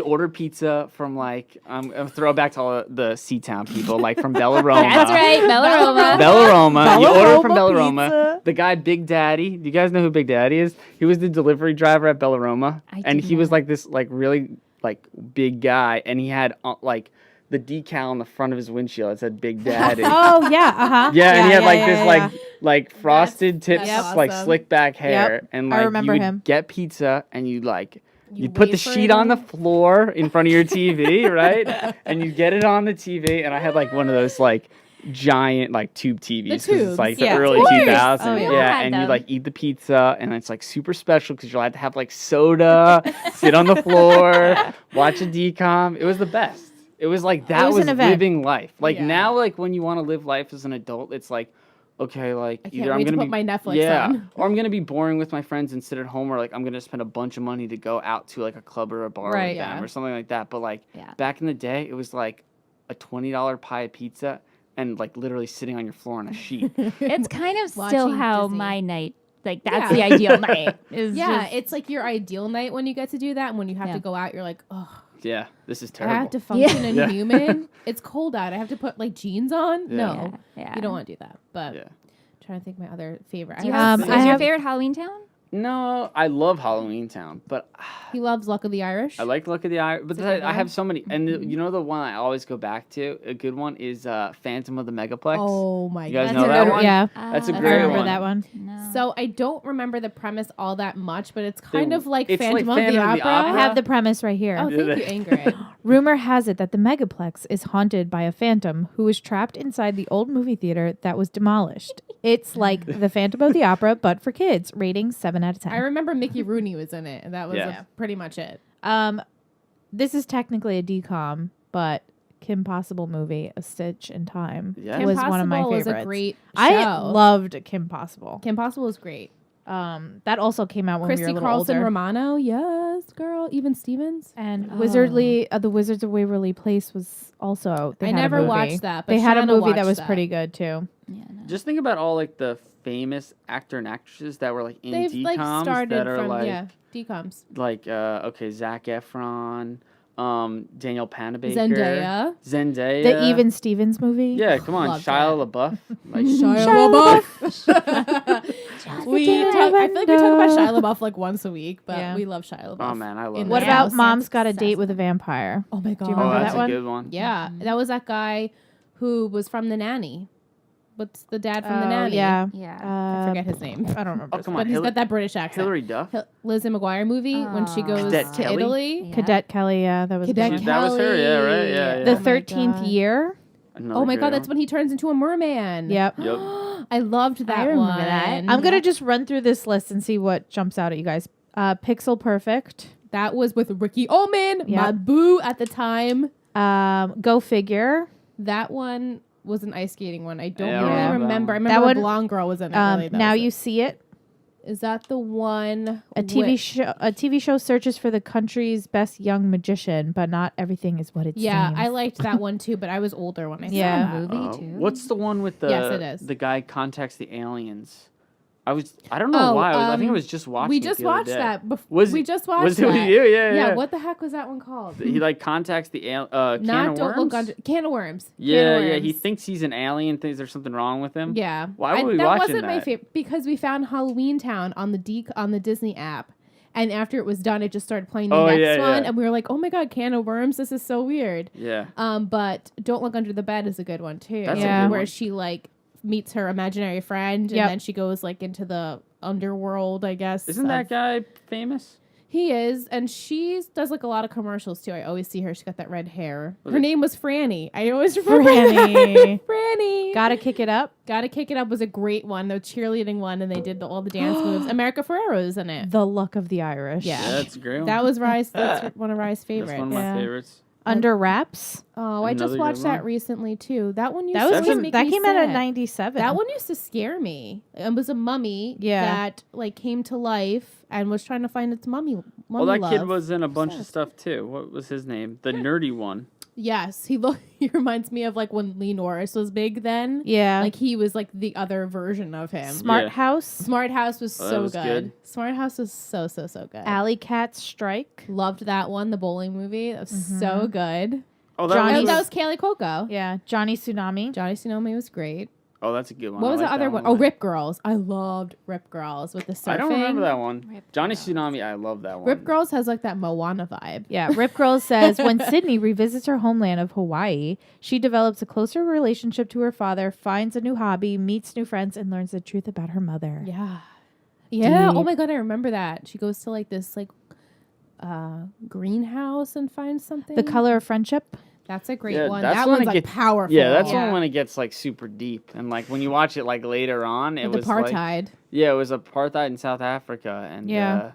order pizza from like I'm throwback to all the Seatown people like from Bellaroma. That's right, Bellaroma. Bellaroma. You order from Bellaroma Bellaroma. pizza. The guy Big Daddy. Do you guys know who Big Daddy is? He was the delivery driver at Bellaroma, I and did he was not. like this like really like big guy, and he had like the decal on the front of his windshield that said Big Daddy. Oh yeah, Yeah, and he had like this yeah. like frosted tips, that's like awesome. slick back hair, Yep, and I like remember you would him. get pizza and you'd like You you'd put the wait for sheet it on the on? floor in front of your TV, right? And you get it on the TV, and I had like one of those like giant like tube TVs because tubes. it's like the Yeah. early Of course. 2000s. Oh, yeah. Yeah, had and you them. like eat the pizza, and it's like super special because you're allowed to have like soda, sit on the floor, watch a DCOM. It was the best. It was like that was was an event. living life. Like Yeah. now, like when you want to live life as an adult, it's like, okay, like I can't either I'm wait to gonna put be my Netflix yeah, on. or I'm gonna be boring with my friends and sit at home, or like I'm gonna spend a bunch of money to go out to like a club or a bar Right. with them Yeah. or something like that. But like Yeah. back in the day, it was like a $20 pie of pizza and like literally sitting on your floor on a sheet. It's kind of still Watching how Disney. my night, like that's Yeah. the ideal night. Is Yeah, just- it's like your ideal night when you get to do that, and when you have Yeah. to go out, you're like, oh, Yeah, this is I terrible. have to function Yeah. in Yeah. human. It's cold out. I have to put like jeans on. Yeah. No, yeah. you don't want to do that. But Yeah. trying to think my other favorite. Do you I have, have, I is your have- favorite Halloween Town? No, I love Halloween Town, but he loves Luck of the Irish. I like Look at the Eye. But It's a good I have one. so many, and you know the one I always go back to. A good one is Phantom of the Megaplex. Oh my You guys god. know That's a that good one? Yeah, That's a Ah, I great remember one. that one. No. So I don't remember the premise all that much, but it's kind of like it's like Phantom of Phantom the of the Opera. I Opera. have the premise right here. Oh, thank you, Ingrid. Rumor has it that the Megaplex is haunted by a phantom who was trapped inside the old movie theater that was demolished. It's like the Phantom of the Opera, but for kids. Rating 7 out of 10. I remember Mickey Rooney was in it, and that was Yeah. pretty much it. This is technically a DCOM, but Kim Possible movie, A Stitch in Time, Yeah. Kim was Possible one of my favorites. was a great show. I loved Kim Possible. Kim Possible was great. That also came out when we were Christy a little Carlson older. Romano, yes, girl. Even Stevens. And Oh. Wizardly, The Wizards of Waverly Place was also. They I had a never movie. watched that, but They had a Shanna movie that watched was that. pretty good too. Yeah, no. Just think about all like the famous actor and actresses that were like in They've DCOMs like started that are from like DCOMs. okay, Zac Efron, Daniel Panabaker, Zendaya. The Even Stevens movie. Yeah, come on, Loved Shia LaBeouf. Like, Shia LaBeouf. I feel like we talk about Shia Shia LaBeouf like once a week, but Yeah. we love Shia LaBeouf. oh man, I love In it. What the about house. Mom's Got a Obsessed Date with with a Vampire? Oh my god. you remember Oh, that that's one? a good one. Yeah, that was that guy who was from The Nanny. What's the dad from The Oh, Nanny? yeah. Yeah. I forget his name. I don't remember. Oh, his come name. on. But he's got that British accent. Hillary Duff. Lizzie McGuire movie when she Oh. goes Cadet to Kelly? Italy. Yeah. Cadet Kelly. Yeah, that was a good Cadet one. That was her, yeah, right, yeah, The Oh my 13th God. Year. Another Oh my great god, that's one. when he turns into a merman. Yep. Yep. I loved that remember one. that. I'm gonna just run through this list and see what jumps out at you guys. Pixel Perfect. That was with Ricky Ullman, Yep. my boo at the time. Go Figure. That one was an ice skating one. I don't Yeah, I really remember remember. I that remember one- a blonde girl was in it. Really, that Now was You it. See It. Is that the one? A TV with- show. A TV show searches for the country's best young magician, but not everything is what it Yeah, seems. I liked that one too, but I was older when I saw Yeah. that. Movie too. What's the one with the Yes, it is. the guy contacts the aliens? I don't know why. I think I was just watching We it just the other watched day. that. Was we it- just watched Was it that. with you? Yeah, Yeah, yeah. what the heck was that one called? He like contacts the can Not of Don't worms. Look Under Can of Worms. Yeah, Can of yeah. He Worms. thinks he's an alien. Thinks there's something wrong with him. Yeah. Why were we that watching wasn't my that? favorite because we found Halloween Town on the Disney app. And after it was done, it just started playing the Oh, next yeah, one, yeah. and we were like, "Oh my god, Can of Worms! This is so weird." Yeah. But Don't Look Under the Bed is a good one too. That's a good where one. she like meets her imaginary friend, Yep. and then she goes like into the underworld. I guess Isn't that guy famous? He is, and she does like a lot of commercials too. I always see her. She's got that red hair. Was Her it- name was Franny. I always remember Franny. Franny. Gotta Kick It Up. Gotta Kick It Up was a great one. The cheerleading one, and they did all the dance moves. America Ferrero is in it. The Luck of the Irish. Yeah. Yeah, that's a great one. That was Rye's. That's one of Rye's That's favorites. one of my Yeah. favorites. Under Wraps. Oh, I just Another watched good that one. recently too. That one used That to was just make that me came out in sad. '97. That one used to scare me. It was a mummy Yeah. that like came to life and was trying to find its mummy Well, that kid love. was in a bunch of Obsessed. stuff too. What was his name? The nerdy one. Yes, he reminds me of like when Lee Norris was big then. Yeah. Like he was like the other version of him. Smart Yeah. House. Smart House was Oh, that so was good. good. Smart House was so good. Alley Cat Strike. Loved that one, the bowling movie. That was so good. Oh, Johnny's- Oh, that was Kaylee Cuoco. Yeah. Johnny Tsunami. Johnny Tsunami was great. Oh, that's a good one. What I was like the other that one? a lot. Oh, Rip Girls. I loved Rip Girls with the surfing. I don't remember that one. Rip Johnny Girls. Tsunami, I love that one. Rip Girls has like that Moana vibe. Yeah, Rip Girl says when Sydney revisits her homeland of Hawaii, she develops a closer relationship to her father, finds a new hobby, meets new friends, and learns the truth about her mother. Yeah. Yeah. Deep. Oh my god, I remember that. She goes to like this like greenhouse and finds something. The Color of Friendship. That's a great Yeah, one. that's That when one's it like gets- powerful. Yeah, that's Yeah. when it gets like super deep, and like when you watch it like later on, it the was like, apartheid. yeah, it was apartheid in South Africa, and Yeah.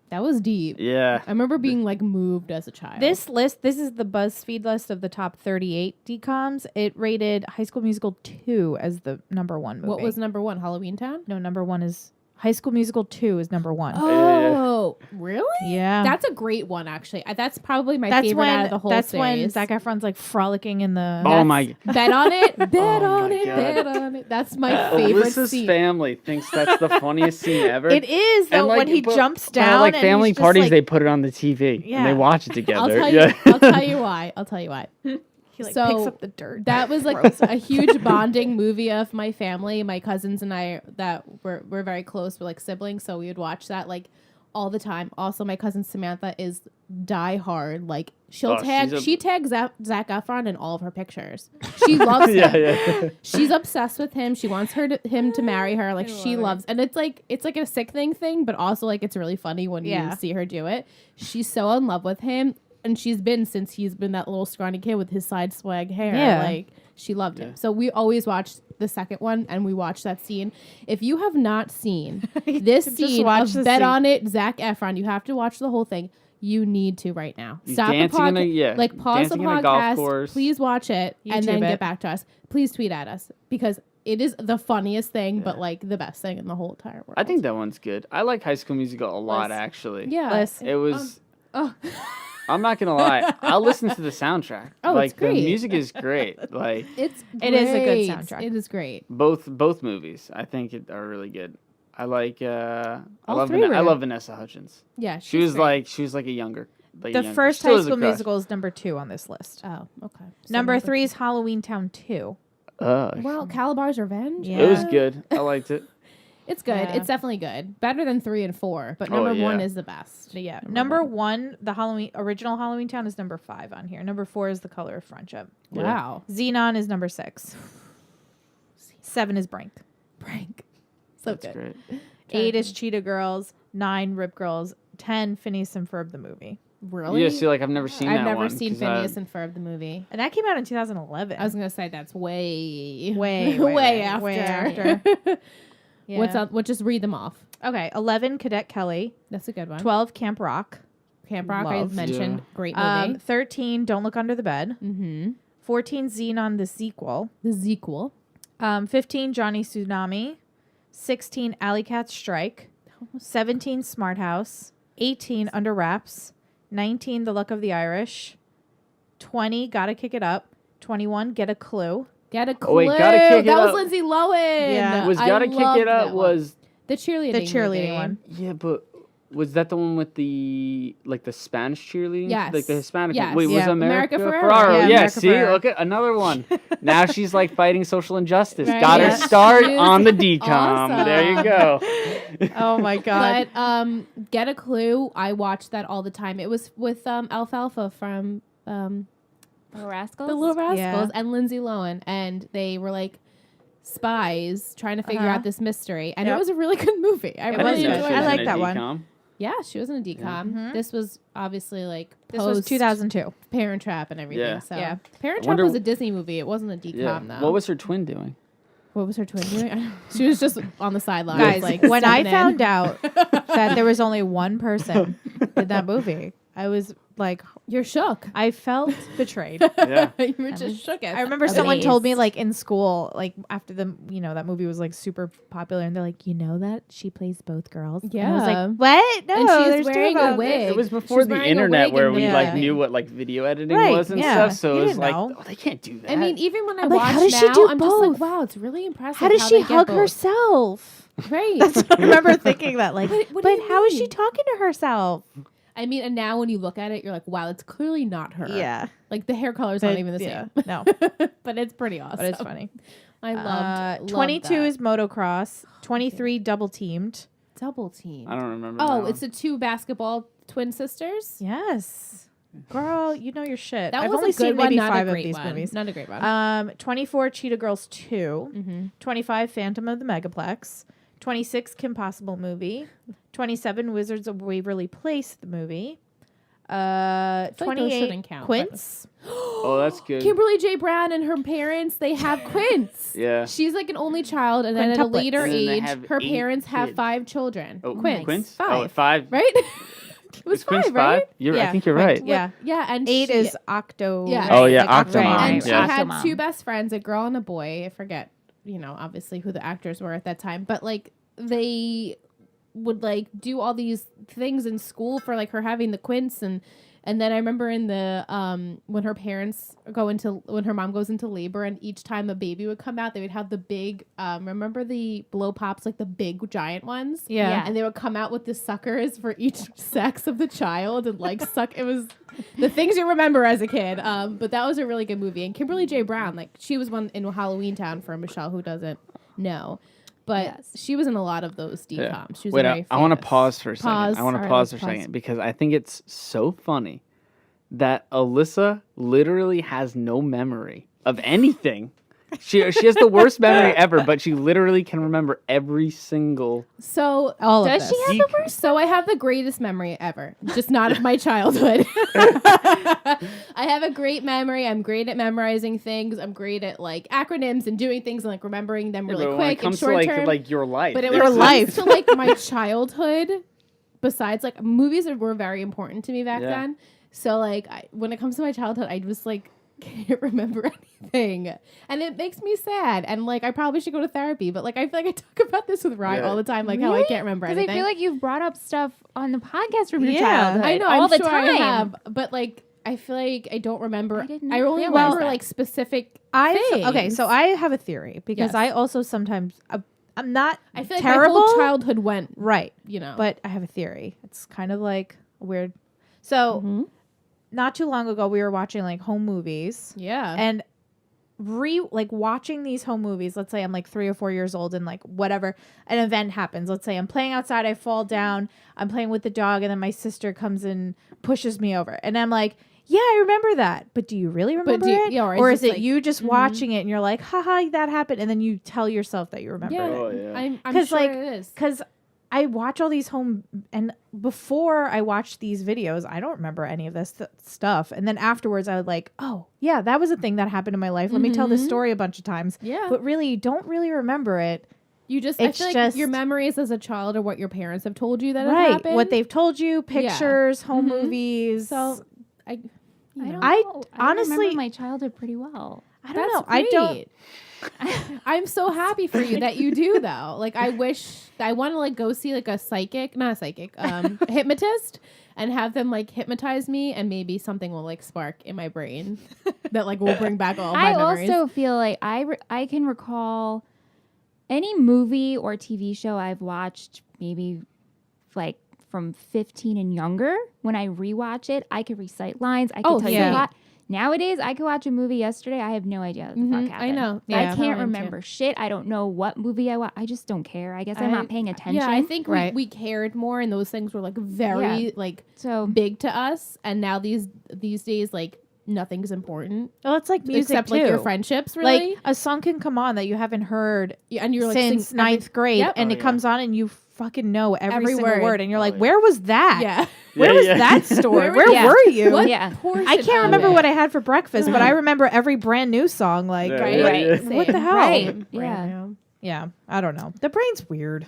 That was deep. yeah, I remember being like moved as a child. This is the BuzzFeed list of the top 38 DCOMs. It rated High School Musical 2 as the number one movie. What was number one? Halloween Town? No, number one is High School Musical 2 is number one. Oh, really? Yeah. That's a great one, actually. That's probably my That's favorite when out of the whole that's series. when Zac Efron's like frolicking in the Oh my! Bet on it. Bet Oh on my it. God. Bet on it. That's my favorite Alyssa's scene. family thinks that's the funniest scene ever. It is though And, like, when he but- jumps but down at, like and family he's just, parties, like, they put it on the TV Yeah. and they watch it together. I'll tell you. yeah. I'll tell you why. I'll tell you why. he like so picks up the dirt. That was like a huge bonding movie of my family. My cousins and I that we're very close. We're like siblings, so we would watch that like all the time. Also, my cousin Samantha is die hard. Like she'll Oh, tag. she's a- She tags Zac Efron in all of her pictures. She loves him. yeah. She's obsessed with him. She wants him to marry her. Like she loves, and it's like a sickening thing, but also like it's really funny when Yeah. you see her do it. She's so in love with him, and she's been since he's been that little scrawny kid with his side swag hair. Yeah. Like she loved him. Yeah. So we always watched the second one, and we watched that scene. If you have not seen this Just scene watch of the Bet scene. on It, Zac Efron, you have to watch the whole thing. You need to right now. He's Stop the dancing in a- podcast. yeah, Like pause the dancing in a golf podcast. course. Please watch it and then YouTube get it. back to us. Please tweet at us because it is the funniest thing, but like the best thing in the whole entire world. I think that one's good. I like High School Musical a lot, Liss. actually. Yeah. Liss. It was. Oh. I'm not gonna lie. I'll listen to the soundtrack. Oh, like it's great. the music is great. Like It's It is a good great. soundtrack. It is great. both movies, I think are really good. I like. I All love. three were I good. love Vanessa Hudgens. Yeah. She was like a younger. Like the younger- first still High is a School crush. Musical is number 2 on this list. Oh, okay. So Number 3 is Halloween Town 2. Well, Calabar's Revenge. Yeah. It was good. I liked it. It's good. Yeah. It's definitely good. Better than 3 and 4, but Oh, number 1 yeah. is the best. But yeah, number 1, the original Halloween Town is number 5 on here. Number 4 is The Color of Friendship. Yeah. Wow. Xenon is number 6. 7 is Brink. Prank. So That's good. great. 8 is Cheetah Girls. 9 Rip Girls. 10 Phineas and Ferb the movie. Really? Yeah. See, like I've never seen I've that never one. seen 'cause Phineas and Ferb the movie. And that came out in 2011. I was gonna say that's way way after. way after. Yeah. What's up? What? Just read them off. Okay, 11 Cadet Kelly. That's a good one. 12 Camp Rock. Camp Rock. I Love. mentioned. Yeah. Great movie. 13 Don't Look Under the Bed. Mm-hmm. 14 Xenon the sequel. The sequel. 15 Johnny Tsunami. 16 Alley Cat Strike. 17 Smart House. 18 Under Wraps. 19 The Luck of the Irish. 20 Gotta Kick It Up. 21 Get a Clue. Get a clue. Oh, wait, Gotta Kick It that was Up. Lindsay Lohan. Yeah. Was I Gotta Kick loved It Up that one. was the cheerleading. The cheerleading movie. one. yeah, but was that the one with the Spanish cheerleading? Yes. Like the Hispanic. Yes. Wait, was Yeah. America America Ferraro? Ferrero. Yeah, Yeah. America See, Ferrero. look at another one. Now she's like fighting social injustice. Right. Got her Yeah. start She was on the DCOM. awesome. There you go. Oh my god. But Get a Clue. I watched that all the time. It was with Alfalfa from Little Rascals. The Little Rascals Yeah. and Lindsay Lohan, and they were like spies trying to figure Uh-huh. out this mystery, and Yep. it was a really good movie. I It really was didn't know good. enjoyed she I it. was like in a that one. DCOM. Yeah, she was in a DCOM. Mhm. This was obviously like This was post 2002. Parent Trap and everything. Yeah. So Yeah. Parent I Trap wonder- was a Disney movie. It wasn't a DCOM Yeah. though. What was her twin doing? What was her twin doing? She was just on the sidelines. Guys, like when I stepping in. found out that there was only one person in that movie, I was like You're shook. I felt betrayed. Yeah. You were just shook. I remember someone told me amazed. like in school, like after the that movie was like super popular, and they're like, that she plays both girls. And I was Yeah. like, what? No, And she's there's two wearing of a them. wig. It was before She's the wearing a internet wig where and we the- like Yeah. knew what like video editing Right, was and yeah. stuff. So You it was didn't like, know. oh, they can't do that. I mean, even when I I'm like, watch how does now, she do I'm both? just like, wow, it's really impressive. How does she they get hug both. herself? Right. That's what I remember thinking that. Like, What do but you how is she mean? talking to herself? I mean, and now when you look at it, you're like, wow, it's clearly not her. Yeah, Like the hair color is not even the same. No, But it's pretty awesome. but it's funny. I loved 22 that. is motocross. 23 double teamed. Double team. I don't remember. Oh, that it's the two basketball twin sisters. Yes, girl, you know your shit. That I've was only a good seen one, maybe not 5 a of great these one. movies. Not a great one. 24 Cheetah Girls 2. Mm-hmm. 25 Phantom of the Megaplex. 26 Kim Possible movie. 27 Wizards of Waverly Place the movie. feel like those 28 shouldn't count, Quince. Oh, that's good. Kimberly J. Brown and her parents, they have Quince. Yeah. She's like an only child, and then at a Quintuplets. later And then they age, have her 8 parents have kids. 5 children. Oh, Quince. Quince? 5. Oh, 5. Right? It was Is Quince 5, right? I Yeah, think you're Quince. right. Yeah. Yeah, and 8 she, is Octo. Yeah. Oh, yeah, like Octomom. Octomom. and she Yeah. had Octomom. 2 best friends, a girl and a boy. I forget, obviously who the actors were at that time, but like they would like do all these things in school for like her having the Quince, and then I remember in the when her mom goes into labor, and each time a baby would come out, they would have the big remember the blow pops, like the big giant ones. Yeah. And they would come out with the suckers for each sex of the child and like suck. It was the things you remember as a kid. But that was a really good movie. And Kimberly J. Brown, like she was one in Halloween Town for Michelle who doesn't know. But Yes. she was in a lot of those DCOMs. Yeah. She was Wait, very I want to famous. pause for a second. Pause. I want All to right, pause for let's a pause. second because I think it's so funny that Alyssa literally has no memory of anything. She has the worst memory ever, but she literally can remember every single. So All of Does this. she have the worst? So I have the greatest memory ever, just not of my childhood. I have a great memory. I'm great at memorizing things. I'm great at like acronyms and doing things and like remembering them really But when it quick and comes to short term. like your life, But it it's was like- life. to like my childhood. Besides, like movies were very important to me back Yeah. then. So like when it comes to my childhood, I just like can't remember anything, and it makes me sad. And like I probably should go to therapy, but like I feel like I talk about this with Ryan Yeah. all the time, like how I Really? can't remember Because anything. I feel like you've brought up stuff on the podcast from your Yeah. childhood. I know all I'm the sure time. I have, but like I feel like I don't remember. I didn't I only realize remember that. like specific. Okay, things. so I have a theory because Yes. I also sometimes I'm not I feel like terrible. my whole childhood went, right, you know. but I have a theory. It's kind of like weird. So Mhm. not too long ago, we were watching like home movies yeah, and watching these home movies. Let's say I'm like 3 or 4 years old and like whatever an event happens. Let's say I'm playing outside, I fall down, I'm playing with the dog, and then my sister comes and pushes me over, and I'm like, yeah, I remember that. But do you really remember do you- it? yeah, or or it's is it just like- you just watching it and you're like, haha, that happened, and then you tell yourself that you remember yeah, it? Oh, yeah. I'm 'Cause, sure like, it is. Because I watch all these home, and before I watched these videos, I don't remember any of this stuff. And then afterwards, I would like, oh, yeah, that was a thing that happened in my life. Let me tell this Mhm. story a bunch of times. Yeah, But really, you don't really remember it. you just it's I feel like just- your memories as a child are what your parents have told you that it Right. happened. What they've told you, pictures, home Mhm. movies. So I I don't I know. honestly- remember my childhood pretty well. I don't That's know. I don't. great. I'm so happy for you that you do though. Like I wish I want to like go see like not a psychic, a hypnotist, and have them like hypnotize me, and maybe something will like spark in my brain that like will bring back all my I memories. also feel like I can recall any movie or TV show I've watched maybe like from 15 and younger. When I rewatch it, I could recite lines. I could Oh, tell you yeah. a lot. Nowadays, I could watch a movie yesterday. I have no idea what the fuck Mhm, happened. I know. Yeah. I That's can't how I am, too. remember shit. I don't know what movie I watched. I just don't care. I guess I'm not paying attention. Yeah, I think Right. we cared more, and those things were like very like so. big to us. And now these days, like nothing's important Well, it's like music except too. like your friendships. Really, Like a song can come on that you haven't heard yeah, and you're like since sing every- ninth grade, Yep. and Oh, it yeah. comes on, and you fucking know every single word. word, and you're like, Oh, yeah. where was that? Yeah, Where Yeah, was yeah. that story? Where Where was- Yeah. were you? What Yeah. portion I can't of remember it? what I had for breakfast, but I remember every brand new song. Like, Yeah, Right. yeah, yeah. what the Same. hell? Right. Brand Yeah. new. Yeah, I don't know. The brain's weird.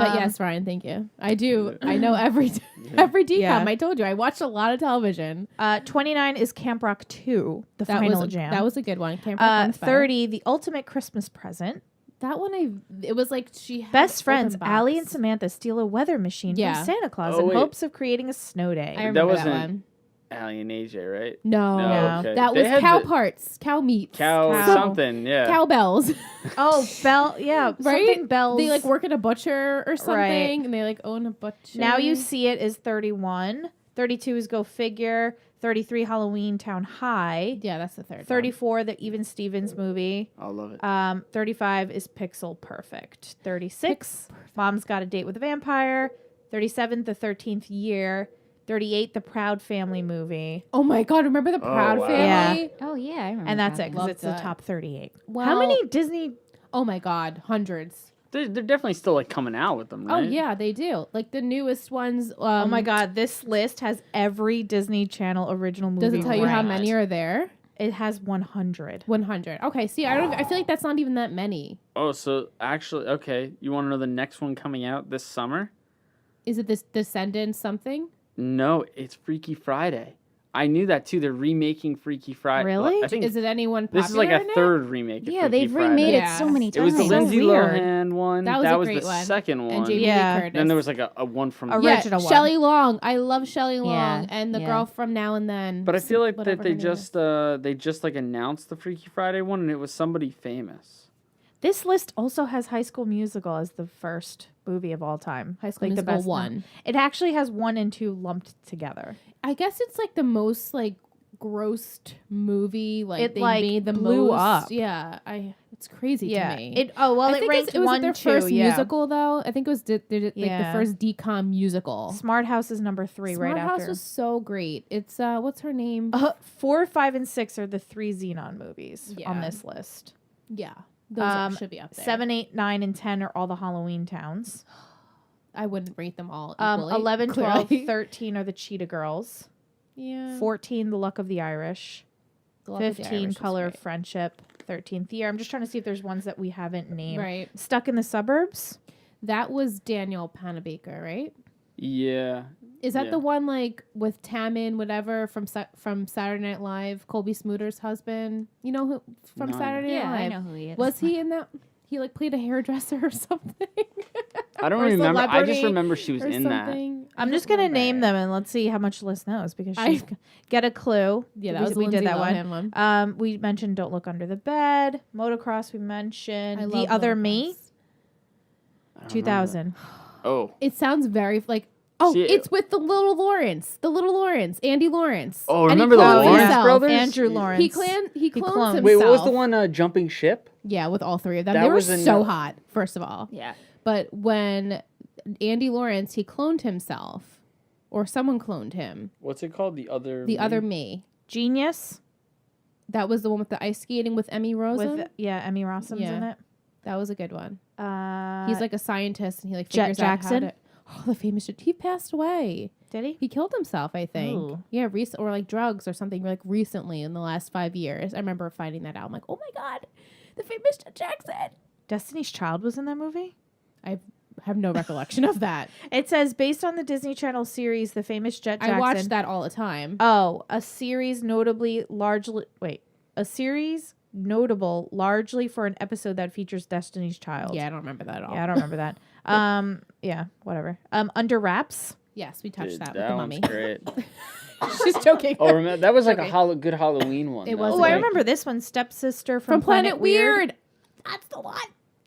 But yes, Ryan, thank you. I do. I know every DCOM. Yeah. I told you. I watched a lot of television. 29 is Camp Rock 2, the That final was jam. That was a good one. Camp Rock one's better. 30, The Ultimate Christmas Present. That one, it was like she had Best open friends, box. Allie and Samantha steal a weather machine Yeah. from Santa Claus Oh, in wait. hopes of creating a snow day. I remember that wasn't- one. Allie and AJ, right? No, No. Okay. that They was had cow the parts, cow meats, cow something, yeah. cowbells. Oh, Bell, yeah, Right? something bells. They like work at a butcher or something, Right. and they like own a butcher. Now You See It is 31. 32 is Go Figure. 33, Halloween Town High. Yeah, that's the third. 34, the Even Stevens movie. I love it. 35 is Pixel Perfect. 36, Mom's Got a Date with a Vampire. 37, The 13th Year. 38, The Proud Family movie. Oh my god! Remember the Proud wow. Family? Oh yeah, I remember. And that's that. it, because Love it's that. the top 38. How Well- many Disney... Oh my god, hundreds. They're definitely still like coming out with them, right? Oh yeah, they do. Like the newest ones. oh my God, this list has every Disney Channel original movie. Does it tell you how ranked. many are there? It has 100. 100. Okay, see, I feel like that's not even that many. Oh, so actually, okay. You want to know the next one coming out this summer? Is it this Descendants something? No, it's Freaky Friday. I knew that too. They're remaking Freaky Friday. Really? I think Is it anyone popular this is like a in it? third remake. Of Yeah, Freaky they've Friday. remade Yeah. it so many It times. was the so Lindsay weird. Lohan one. That was a was great the one. second one. And Jamie Yeah. Lee Curtis. Then there was like a one from. Original one. Shelley Long. I love Shelley Long Yeah, and the yeah. girl from Now and Then. But I feel like Whatever that her name is. they just like announced the Freaky Friday one, and it was somebody famous. This list also has High School Musical as the first movie of all time. High School Like the Musical best 1. It actually has 1 and 2 lumped together. I guess it's like the most like grossed movie. Like It, they like, made the blew most. up. Yeah, it's crazy to me. It I it think ranked it was 1, their 2, first yeah. musical though. I think it was like the Yeah. first DCOM musical. Smart House is number 3 Smart right House after. was so great. It's what's her name? 4, 5, and 6 are the 3 Xenon movies Yeah. on this list. Yeah, those should be up there. 7, 8, 9, and 10 are all the Halloween towns. I wouldn't rate them all equally. 11, 12, clearly. 13 are the Cheetah Girls. Yeah. 14, The Luck of the Irish. The Luck of the 15, Irish was Color of great. Friendship. 13th Year. I'm just trying to see if there's ones that we haven't named. Right. Stuck in the Suburbs. That was Daniel Panabaker, right? Yeah. Is that Yeah. the one like with Tammin, whatever from Saturday Night Live, Colby Smooter's husband? You know who from No, I Saturday Yeah, Night I Live? know who he is. Was he in that? He like played a hairdresser or something. I don't Or remember. I just celebrity remember she was or in that. something. I I'm don't just going to name remember. them and let's see how much Liss knows because I- she's get a clue. Yeah, that We- was we did Lindsay that Lohan one. We mentioned Don't Look Under the Bed. Motocross we mentioned. I The love Other Motocross. Me, I don't remember 2000. that. Oh. It sounds very like. Oh, See, it's with the little Lawrence, Andy Lawrence. Oh, And he remember the clones Lawrence himself. brothers? Andrew Lawrence. He clones clones. himself. Wait, what was the one? Jumping Ship. Yeah, with all three of them. That They were was a so no- hot, first of all. yeah. But when Andy Lawrence, he cloned himself, or someone cloned him. What's it called? The other. The Other Me. Genius That was the one with the ice skating with Emmy Rossum. with Emmy Rossum's Yeah. in it. That was a good one. Uh, He's like a scientist, and he like Jet figures out how Jackson? to. Oh, the famous. He passed away. did he? He killed himself, I think. Ooh. Yeah, or like drugs or something. Like recently in the last 5 years, I remember finding that out. I'm like, oh my god, the famous Jet Jackson. Destiny's Child was in that movie. I have no recollection of that. It says based on the Disney Channel series, The Famous Jet Jackson. I watched that all the time. Oh, a series notable largely for an episode that features Destiny's Child. Yeah, I don't remember that at all. Yeah, I don't remember that. Yeah, whatever. Under Wraps. Yes, we touched Dude, that with that the one's mummy. great. She's joking. Oh, remember that was like Okay. a good Halloween one. It though. was Oh, a I great- remember this one. Stepsister From Planet Weird. That's the one.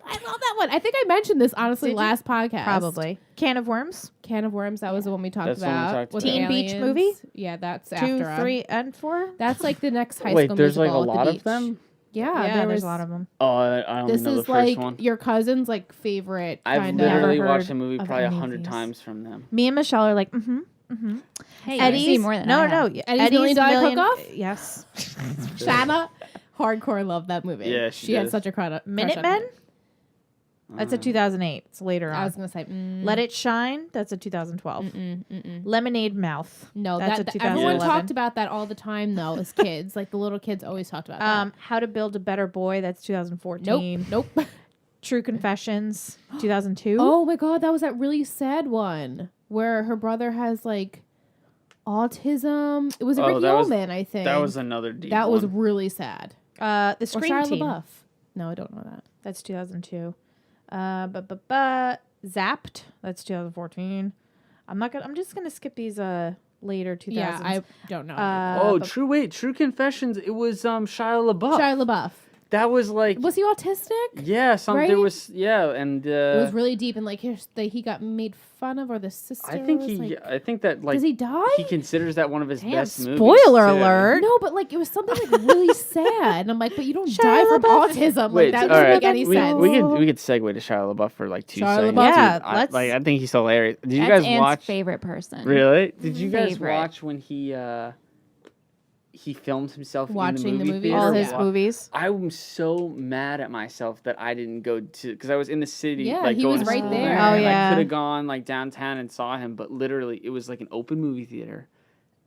I love that one. I think I mentioned this honestly Did you? last podcast. Probably. Can of Worms. Can of Worms. That was the one we talked That's the one we about. talked with about. the Teen Beach aliens. movie? Yeah, that's 2, after 'em. 3, and 4. That's like the next High Wait, School there's like a Musical at the lot of beach. them. Yeah, Yeah, there there's was a lot of them. Oh, I only This know the is first like one. your cousin's like favorite. I've kind literally Never watched heard a movie of probably any of 100 these. times from them. Me and Michelle are like, Hey, Eddie's you see more than no, I no, have. yeah, Eddie's Million Dollar Cook-Off? Yes. Shanna, hardcore loved that movie. Yeah, she she had did. such a crush on Minutemen. it. That's a 2008. It's later on. I was gonna say, Let It Shine. That's a 2012. Lemonade Mouth. no. That's That a everyone 2011. talked about that all the time though, as kids. Like the little kids always talked about that. How to Build a Better Boy. That's 2014. Nope. True Confessions, 2002. Oh my god, that was that really sad one where her brother has like autism. It was Oh, Ricky that was- Ullman, I think. That was another deep that was one. really sad. The Or Scream Shia Team. LaBeouf. No, I don't know that. That's 2002. Zapped. That's 2014. I'm just gonna skip these later 2000s. Yeah, I don't know. True Confessions. It was Shia LaBeouf. Shia LaBeouf. That was like Was he autistic? yeah, right? there was and It was really deep, and like he got made fun of, or the sister. I think was, like, I think that like does he die? he considers that one of his Damn, best movies. spoiler too. alert. No, but like it was something like really sad, and I'm like, but you don't Shia die from LaBeouf. autism. Wait, Like that all doesn't right. make any sense. We could segue to Shia LaBeouf for like 2 Shia seconds. LaBeouf. Yeah, Dude, let's- I think he's hilarious. Did you That's guys Ant's watch? favorite person. Really? Did you guys Favorite. watch when he filmed himself Watching in the the movie movies? theater? all his Yeah. movies. I'm so mad at myself that I didn't go to because I was in the city. Yeah, like, he going was to right school there. Oh, and yeah. I could have gone like downtown and saw him, but literally it was like an open movie theater,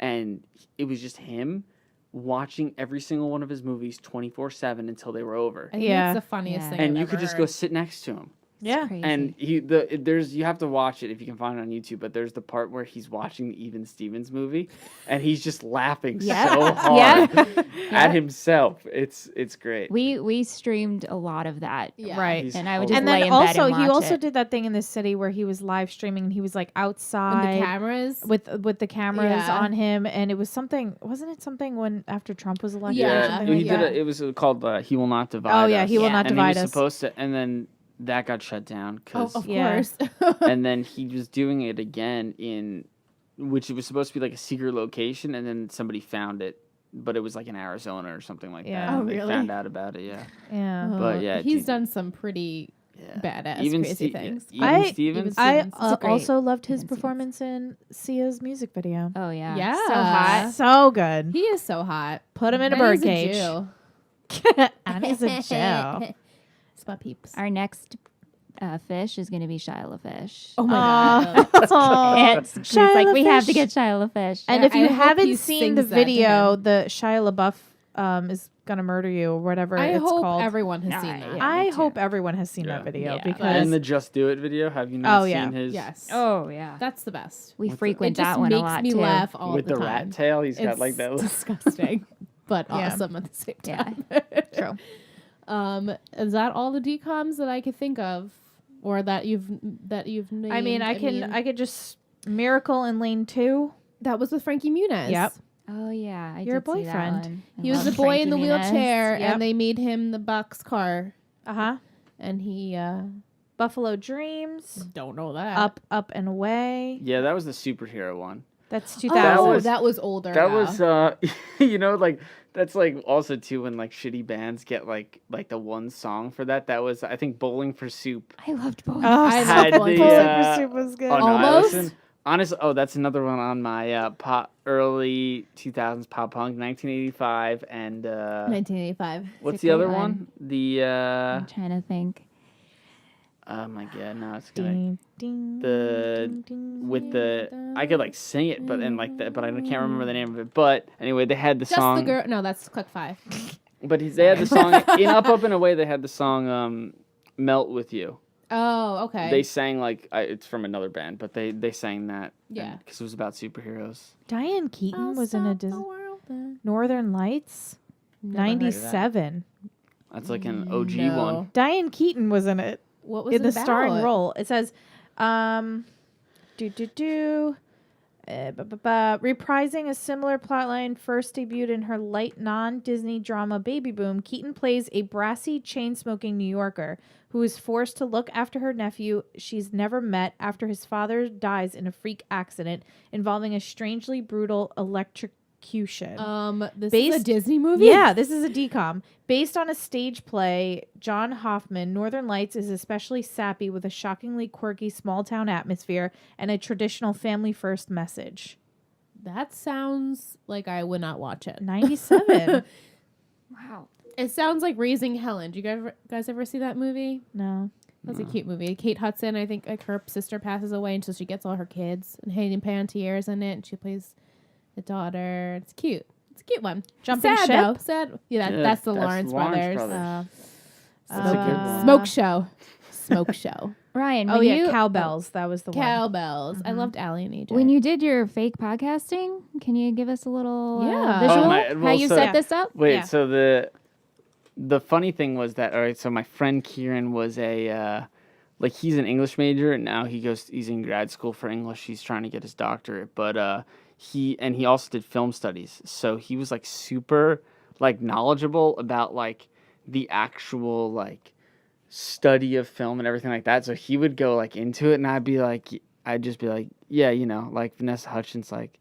and it was just him watching every single one of his movies 24/7 until they were over, I think Yeah. that's the funniest Yeah. thing. and I've you ever could just heard. go sit next to him. Yeah. Crazy. And you have to watch it if you can find it on YouTube. But there's the part where he's watching the Even Stevens movie, and he's just laughing Yeah. so hard Yeah. at himself. It's great. We streamed a lot of that. Yeah. Right. He's And I would just And lay then in bed also and he watch also it. did that thing in the city where he was live streaming and he was like With outside the cameras. with the cameras Yeah. on him, and it was something, wasn't it something when after Trump was elected? or Yeah. something he like did. that? It was called "He Will Not Divide." Oh yeah, Us. he will Yeah. not And divide he was us. supposed to, and then that got shut down because, Of Yeah. course. and then he was doing it again in, which it was supposed to be like a secret location, and then somebody found it, but it was like in Arizona or something like Yeah. that. Oh, and they really? found out about it. Yeah, Yeah. But, yeah, he's geez. done some pretty yeah. badass crazy things. Even I- Stevens. I Stevens. It's great. also loved his Even Stevens. performance in Sia's music video. Oh yeah. Yeah. So hot. So good. He is so hot. Put him in a And he's birdcage. Jew. And he's a Jew. It's my peeps. Our next fish is going to be Shia LaFish. Oh my god. Aw. It's like we have to LaFish. get Shia LaFish. And Yeah, if you I hope haven't he seen the sings that to video, him. the Shia LaBeouf is gonna murder you or whatever I it's hope called. everyone has Nah, seen that. yeah. I me too. hope everyone has seen Yeah. that video Yeah. because and the Just Do It video. Have you not Oh, seen yeah. his? Yes. Oh yeah. That's the best. We With the- frequent It just that one makes a lot me too. laugh all With the the time. rat tail, he's got It's like that. disgusting, but Yeah. awesome at the same Yeah. time. True. Is that all the DCOMs that I could think of, or that you've named? I mean, I could just Miracle in Lane 2. That was with Frankie Muniz. Yep. Oh yeah, I Your did see that boyfriend. one. I He was love the boy in the Frankie Muniz. wheelchair, Yep. and they made him the box car, Uh-huh. and he Buffalo Dreams. don't know that. Up and Away. Yeah, that was the superhero one. That's Oh, 2000. that was older. That now. was like that's like also too when like shitty bands get like the one song for that. That was I think Bowling for Soup. I loved both. I had love the, Bowling for Soup was good. Oh no, I Almost? listen. Honestly, that's another one on my early 2000s pop punk, 1985, and 1985. what's It's a the other great one? one. The I'm trying to think. oh my god, no, it's gonna Ding, ding, the ding, ding, with the ding. I could like sing it, but but I can't remember the name of it. But anyway, they had the Just song. the girl. No, that's Click 5. But they had the song in Up and Away. They had the song "Melt with You." Oh, okay. They sang like it's from another band, but they sang that. Yeah. because it was about superheroes. Diane Keaton was in a Disney Disney. Northern Lights. heard of that. 97. That's like an OG No. one. Diane Keaton was in it. What was In it the starring about? role. It says, reprising a similar plotline first debuted in her light non-Disney drama Baby Boom, Keaton plays a brassy, chain-smoking New Yorker who is forced to look after her nephew she's never met after his father dies in a freak accident involving a strangely brutal electrocution. This is Based- a Disney movie? Yeah, this is a DCOM. Based on a stage play, John Hoffman, Northern Lights is especially sappy with a shockingly quirky small-town atmosphere and a traditional family-first message. That sounds like I would not watch it. 97. Wow. It sounds like Raising Helen. Do you guys ever see that movie? No. That's a cute movie. Kate Hudson, I think like her sister passes away and so she gets all her kids, and Hayden Panettiere's in it, and she plays the daughter. It's cute. It's a cute one. Jumping Sad Ship? though. Sad. Yeah, that's the Lawrence Brothers. That's a good one. Smoke show. Smoke show. Ryan, Oh when yeah, you cowbells. That was the one. Cowbells. I loved Allie and AJ. when you did your fake podcasting, can you give us a little Yeah. visual Oh, my- how well, you so- set Yeah. this up? Wait, Yeah. so the funny thing was that, all right, so my friend Kieran was a like he's an English major and now he's in grad school for English. He's trying to get his doctorate, but he also did film studies. So he was like super like knowledgeable about like the actual like study of film and everything like that. So he would go like into it and I'd just be like, yeah, you know, like Vanessa Hudgens, like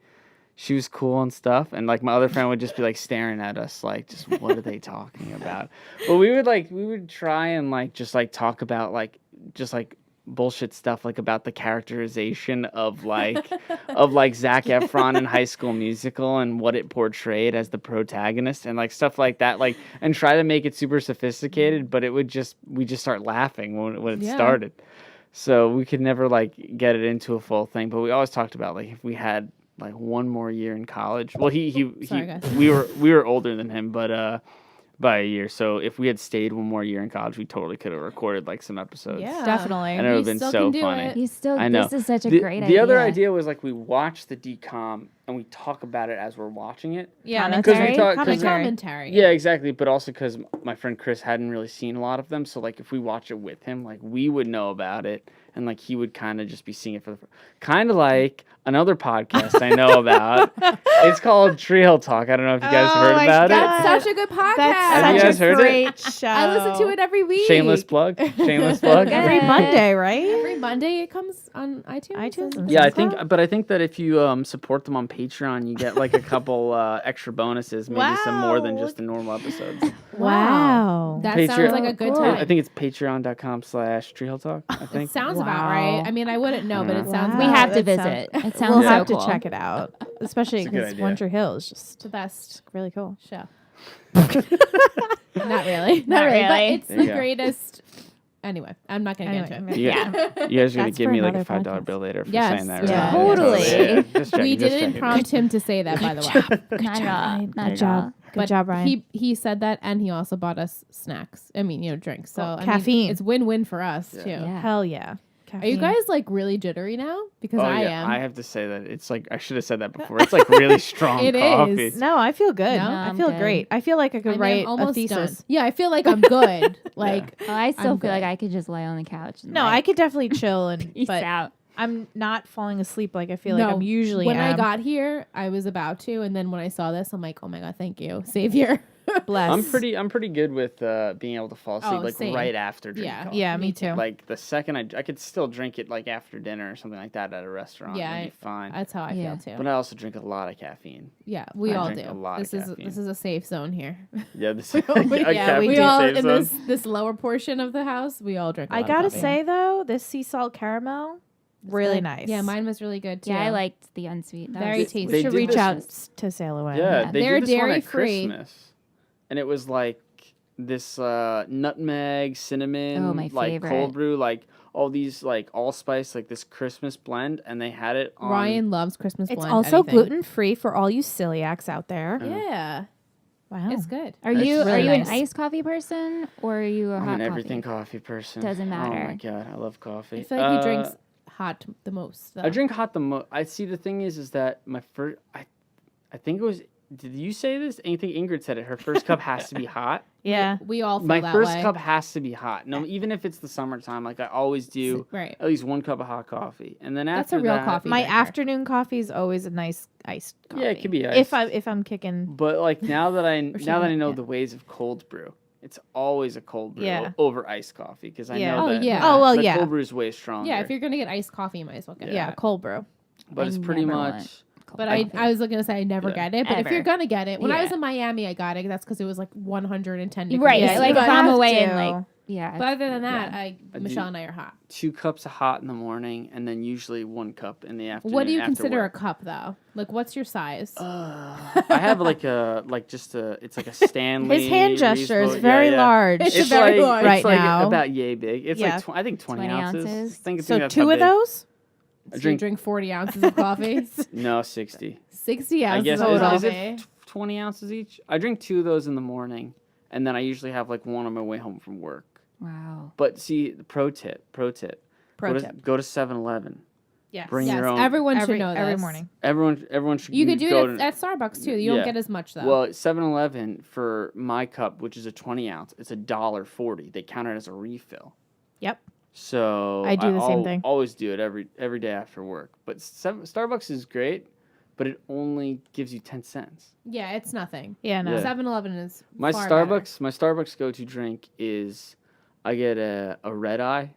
she was cool and stuff, and like my other friend would just be like staring at us like, just what are they talking about? But we would try and like just like talk about like just like bullshit stuff like about the characterization of like Zac Efron in High School Musical and what it portrayed as the protagonist and like stuff like that, like, and try to make it super sophisticated, but we just start laughing when it started. So we could never like get it into a full thing, but we always talked about like if we had like one more year in college. Well, Sorry, guys. we were older than him, but by a year. So if we had stayed one more year in college, we totally could have recorded like some episodes. Yeah. Definitely. And it would have We been still so can do funny. it. You still I know. this is such a The, great the idea. other idea was like we watch the DCOM and we talk about it as we're watching it. Yeah, that's Commentary? Because we talk, Commentary. Commentary. yeah, exactly. But also because my friend Chris hadn't really seen a lot of them, so like if we watch it with him, like we would know about it, and like he would kind of just be seeing it for the kind of like another podcast I know about. It's called Trail Talk. I don't know if you guys Oh heard my about God. it. That's such a good podcast. Have you That's guys such a heard it? great show. I listen to it every week. Shameless plug. Shameless plug. every Good. Monday, right? Every Monday it comes on iTunes. iTunes and Yeah, I SoundCloud? think that if you support them on Patreon, you get like a couple extra bonuses, maybe some more than Wow. just the normal episodes. Wow. That Patreon- sounds like a good Cool. time. I think it's patreon.com/Treehill Talk. I It think. sounds about Wow. right. I mean, I wouldn't know, but it sounds We Wow, have to that visit. sounds- It sounds We'll so have cool. to check it out, especially It's a good because idea. One Tree Hill is just the best really cool. show. Not really. Not really. But really. it's There the you go. greatest. Anyway, I'm not going to get into it. You, you guys are gonna That's give for me like a another $5 podcast. bill later for Yes, saying that. yeah. Right? Totally. Just checking, We just didn't checking. prompt him to say that, by the way. Not at all. Not Good at job. all. Good But job, Ryan. He said that, and he also bought us snacks. I mean, drinks. So I mean, caffeine. it's win-win for us Yeah. too. Yeah. Hell yeah. Are you guys like really jittery now? Because Oh, I yeah. am. I have to say that it's like I should have said that before. It's like really strong It coffee. is. No, I feel good. No? I I'm feel good. great. I feel like I could I'm write almost a thesis. done. Yeah, I feel like I'm good. Like Oh, I still I'm feel like good. I could just lay on the couch. And No, I could definitely chill and peace but out. I'm not falling asleep like I feel like No, I'm usually when am. I got here, I was about to, and then when I saw this, I'm like, oh my god, thank you, savior. Bless. I'm pretty good with being able to fall asleep Oh, like same. right after drinking Yeah. coffee. Yeah, me too. Like the second I could still drink it like after dinner or something like that at a restaurant. Yeah, It'd be fine. That's how I Yeah. feel too. But I also drink a lot of caffeine. Yeah, we I all drink do. a lot of This is caffeine. a safe zone here. Yeah, this yeah, we caffeine all safe in zone. this lower portion of the house, we all drink. I lot of gotta coffee. say though, this sea salt caramel, really good. nice. Yeah, mine was really good too. Yeah, I liked the unsweet. That Very was- tasty. We They should did reach this- out to Sailaway. Yeah, they They're did this one at dairy-free. Christmas, and it was like this nutmeg, cinnamon, Oh, my like favorite. cold brew, like all these like allspice, like this Christmas blend, and they had it on. Ryan loves Christmas It's blend. also anything. gluten free for all you celiacs out there. Yeah, Wow. it's good. Are It's you really an nice. iced coffee person or are you a I'm hot an everything coffee? coffee person. Doesn't Oh my matter. god, I love coffee. I feel like he drinks hot the most. Though. I drink hot the most. I see. The thing is that my first. I think it was. Did you say this? I think Ingrid said it. Her first cup has to be hot. Yeah. We all feel My that first way. cup has to be hot. No, even if it's the summertime, like I always do. Right. At least one cup of hot coffee, and then That's after a real that, coffee. My drinker. afternoon coffee is always a nice iced coffee. Yeah, it could be iced. If I'm kicking. But like now that I she now that I might- know yeah. the ways of cold brew, it's always a cold brew Yeah. over iced coffee because I Yeah. know Oh, that. yeah. Oh, well, the yeah. cold brew is way stronger. Yeah, if you're gonna get iced coffee, you might as well get Yeah, it. cold brew. but I it's pretty never much. want cold But coffee. I was gonna say I never Yeah. get it. But if Ever. you're gonna get it, when I was Yeah. in Miami, I got it. That's because it was like 110 degrees. Right, Yeah, like you if I'm have away to. and like yeah. But other than that, I Michelle do- and I are hot. 2 cups of hot in the morning, and then usually 1 cup in the afternoon. What do you after consider work. a cup though? Like, what's your size? I have like it's like a Stanley. His hand gesture is reusable- very yeah, yeah. large. It's very large. right it's like now. about yay big. It's Yeah. like I think 20 20 ounces. ounces. I think So that's 2 how of big. those? So drink- you drink 40 ounces of coffee. No, 60. 60 I ounces guess of is coffee. it 20 ounces each? I drink 2 of those in the morning, and then I usually have like 1 on my way home from work. Wow. But see, pro tip. Pro Go tip. to 7-Eleven. Yes. Bring Yes, your own. everyone should know every this. morning. Everyone should. You could do go it at Starbucks too. You Yeah. don't get as much though. Well, at 7-Eleven for my cup, which is a 20 ounce, it's $1.40. They count it as a refill. Yep. So I do the same thing. Always do it every day after work. But Starbucks is great, but it only gives you 10 cents. yeah, it's nothing. Yeah, no. Yeah. 7-Eleven is My far Starbucks go-to drink is I get a red eye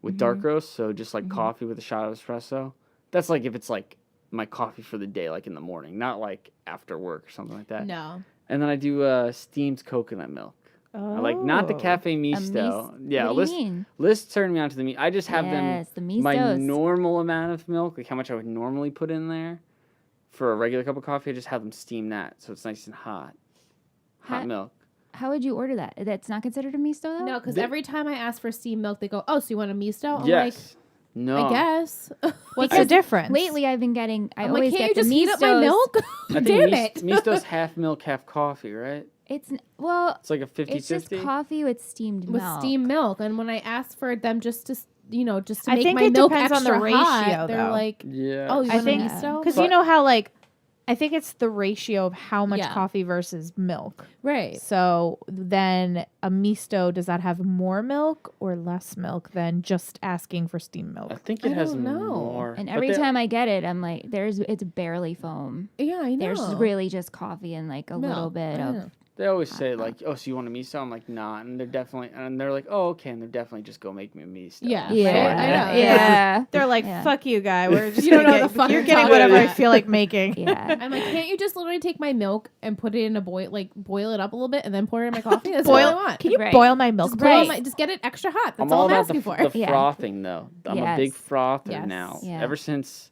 with dark roast, so just like coffee with a shot of espresso. That's like if it's like my coffee for the day, like in the morning, not like after work or something like that. better. No. And then I do steamed coconut milk. I like not the cafe misto. Yeah, What do you mean? Liss turned me on to the I just have Yes, the them my mistos. normal amount of milk, like how much I would normally put in there for a regular cup of coffee. I just have them steam that, so it's nice and hot. Hot milk. How would you order that? That's not considered a misto though? No, because They- every time I ask for steamed milk, they go, "Oh, so you want a misto?" I'm Yes. No. like, "I guess." What's the difference? Lately I've been getting I I'm like, always "Can't get you just the heat up my mistos. milk?" I think Damn it. misto's half milk, half coffee, right? Well, It's like a 50-50. it's just coffee with steamed With milk. steamed milk, and when I ask for them just to, just to I make think my it milk depends on extra the ratio, hot, they're though. like, Yeah. "Oh, you I want think- a misto?" Because But- you know how I think it's the ratio of how much Yeah. coffee versus milk. Right. So then a misto, does that have more milk or less milk than just asking for steamed milk? I think it I has don't know. more. And but every they- time I get it, I'm like, it's barely foam. Yeah, I know. There's really just coffee and like a little Milk, bit I of know. They always say like, "Oh, so you want a misto?" I'm like, "Nah," and they're like, "Oh, okay," and they're definitely just go make me a misto. Yeah. yeah, Right? I know. yeah. They're like, Yeah. fuck you, guy. We're just You don't gonna know the fuck you're you're getting talking whatever I about." feel like making. Yeah. I'm like, can't you just literally take my milk and put it in a boil it up a little bit and then pour it in my coffee? That's all I want. Can you Right. boil my milk, just, please? just get it extra hot. That's I'm all all I'm about asking the, for. the Yeah. frothing though. I'm a big Yes. frother Yes. now. Yeah. Ever since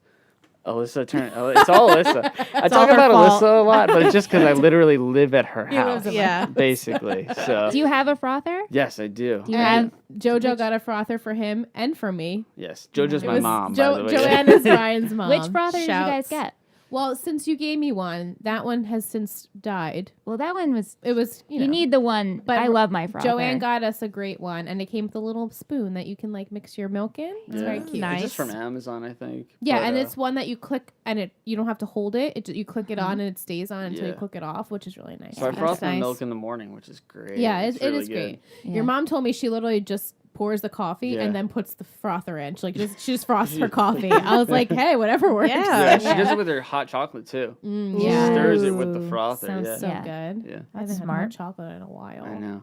Alyssa turned, it's all Alyssa. I all talk her about fault. Alyssa a lot, but it's just because I literally live at her house, Yeah. basically. So Do you have a frother? yes, I do. Do you And have? Jojo got a frother for him and for me. Yes, JoJo's It my was mom. by the way. Joanne is Ryan's mom. Which frother did you guys shouts. get? Well, since you gave me one, that one has since died. Well, that one was. It was, You need the one. But I love my frother. Joanne got us a great one, and it came with a little spoon that you can like mix your milk in. It's very cute. Nice. It's just from Amazon, I think. Yeah, But, and it's one that you click, and you don't have to hold it. You click it Mm-hmm. on, and it stays on until you Yeah. click it off, which is really nice. So I That's froth my nice. milk in the morning, which is great. Yeah, It's it really is good. great. Yeah. Your mom told me she literally just pours the coffee Yeah. and then puts the frother in. She just froths her coffee. I was like, hey, whatever works. Yeah. Yeah, she does it with her hot chocolate too. Mm, She yeah. stirs it with the Ooh. frother. Sounds yeah. so Yeah. good. Yeah, I That's haven't had smart. hot chocolate in a while. I know.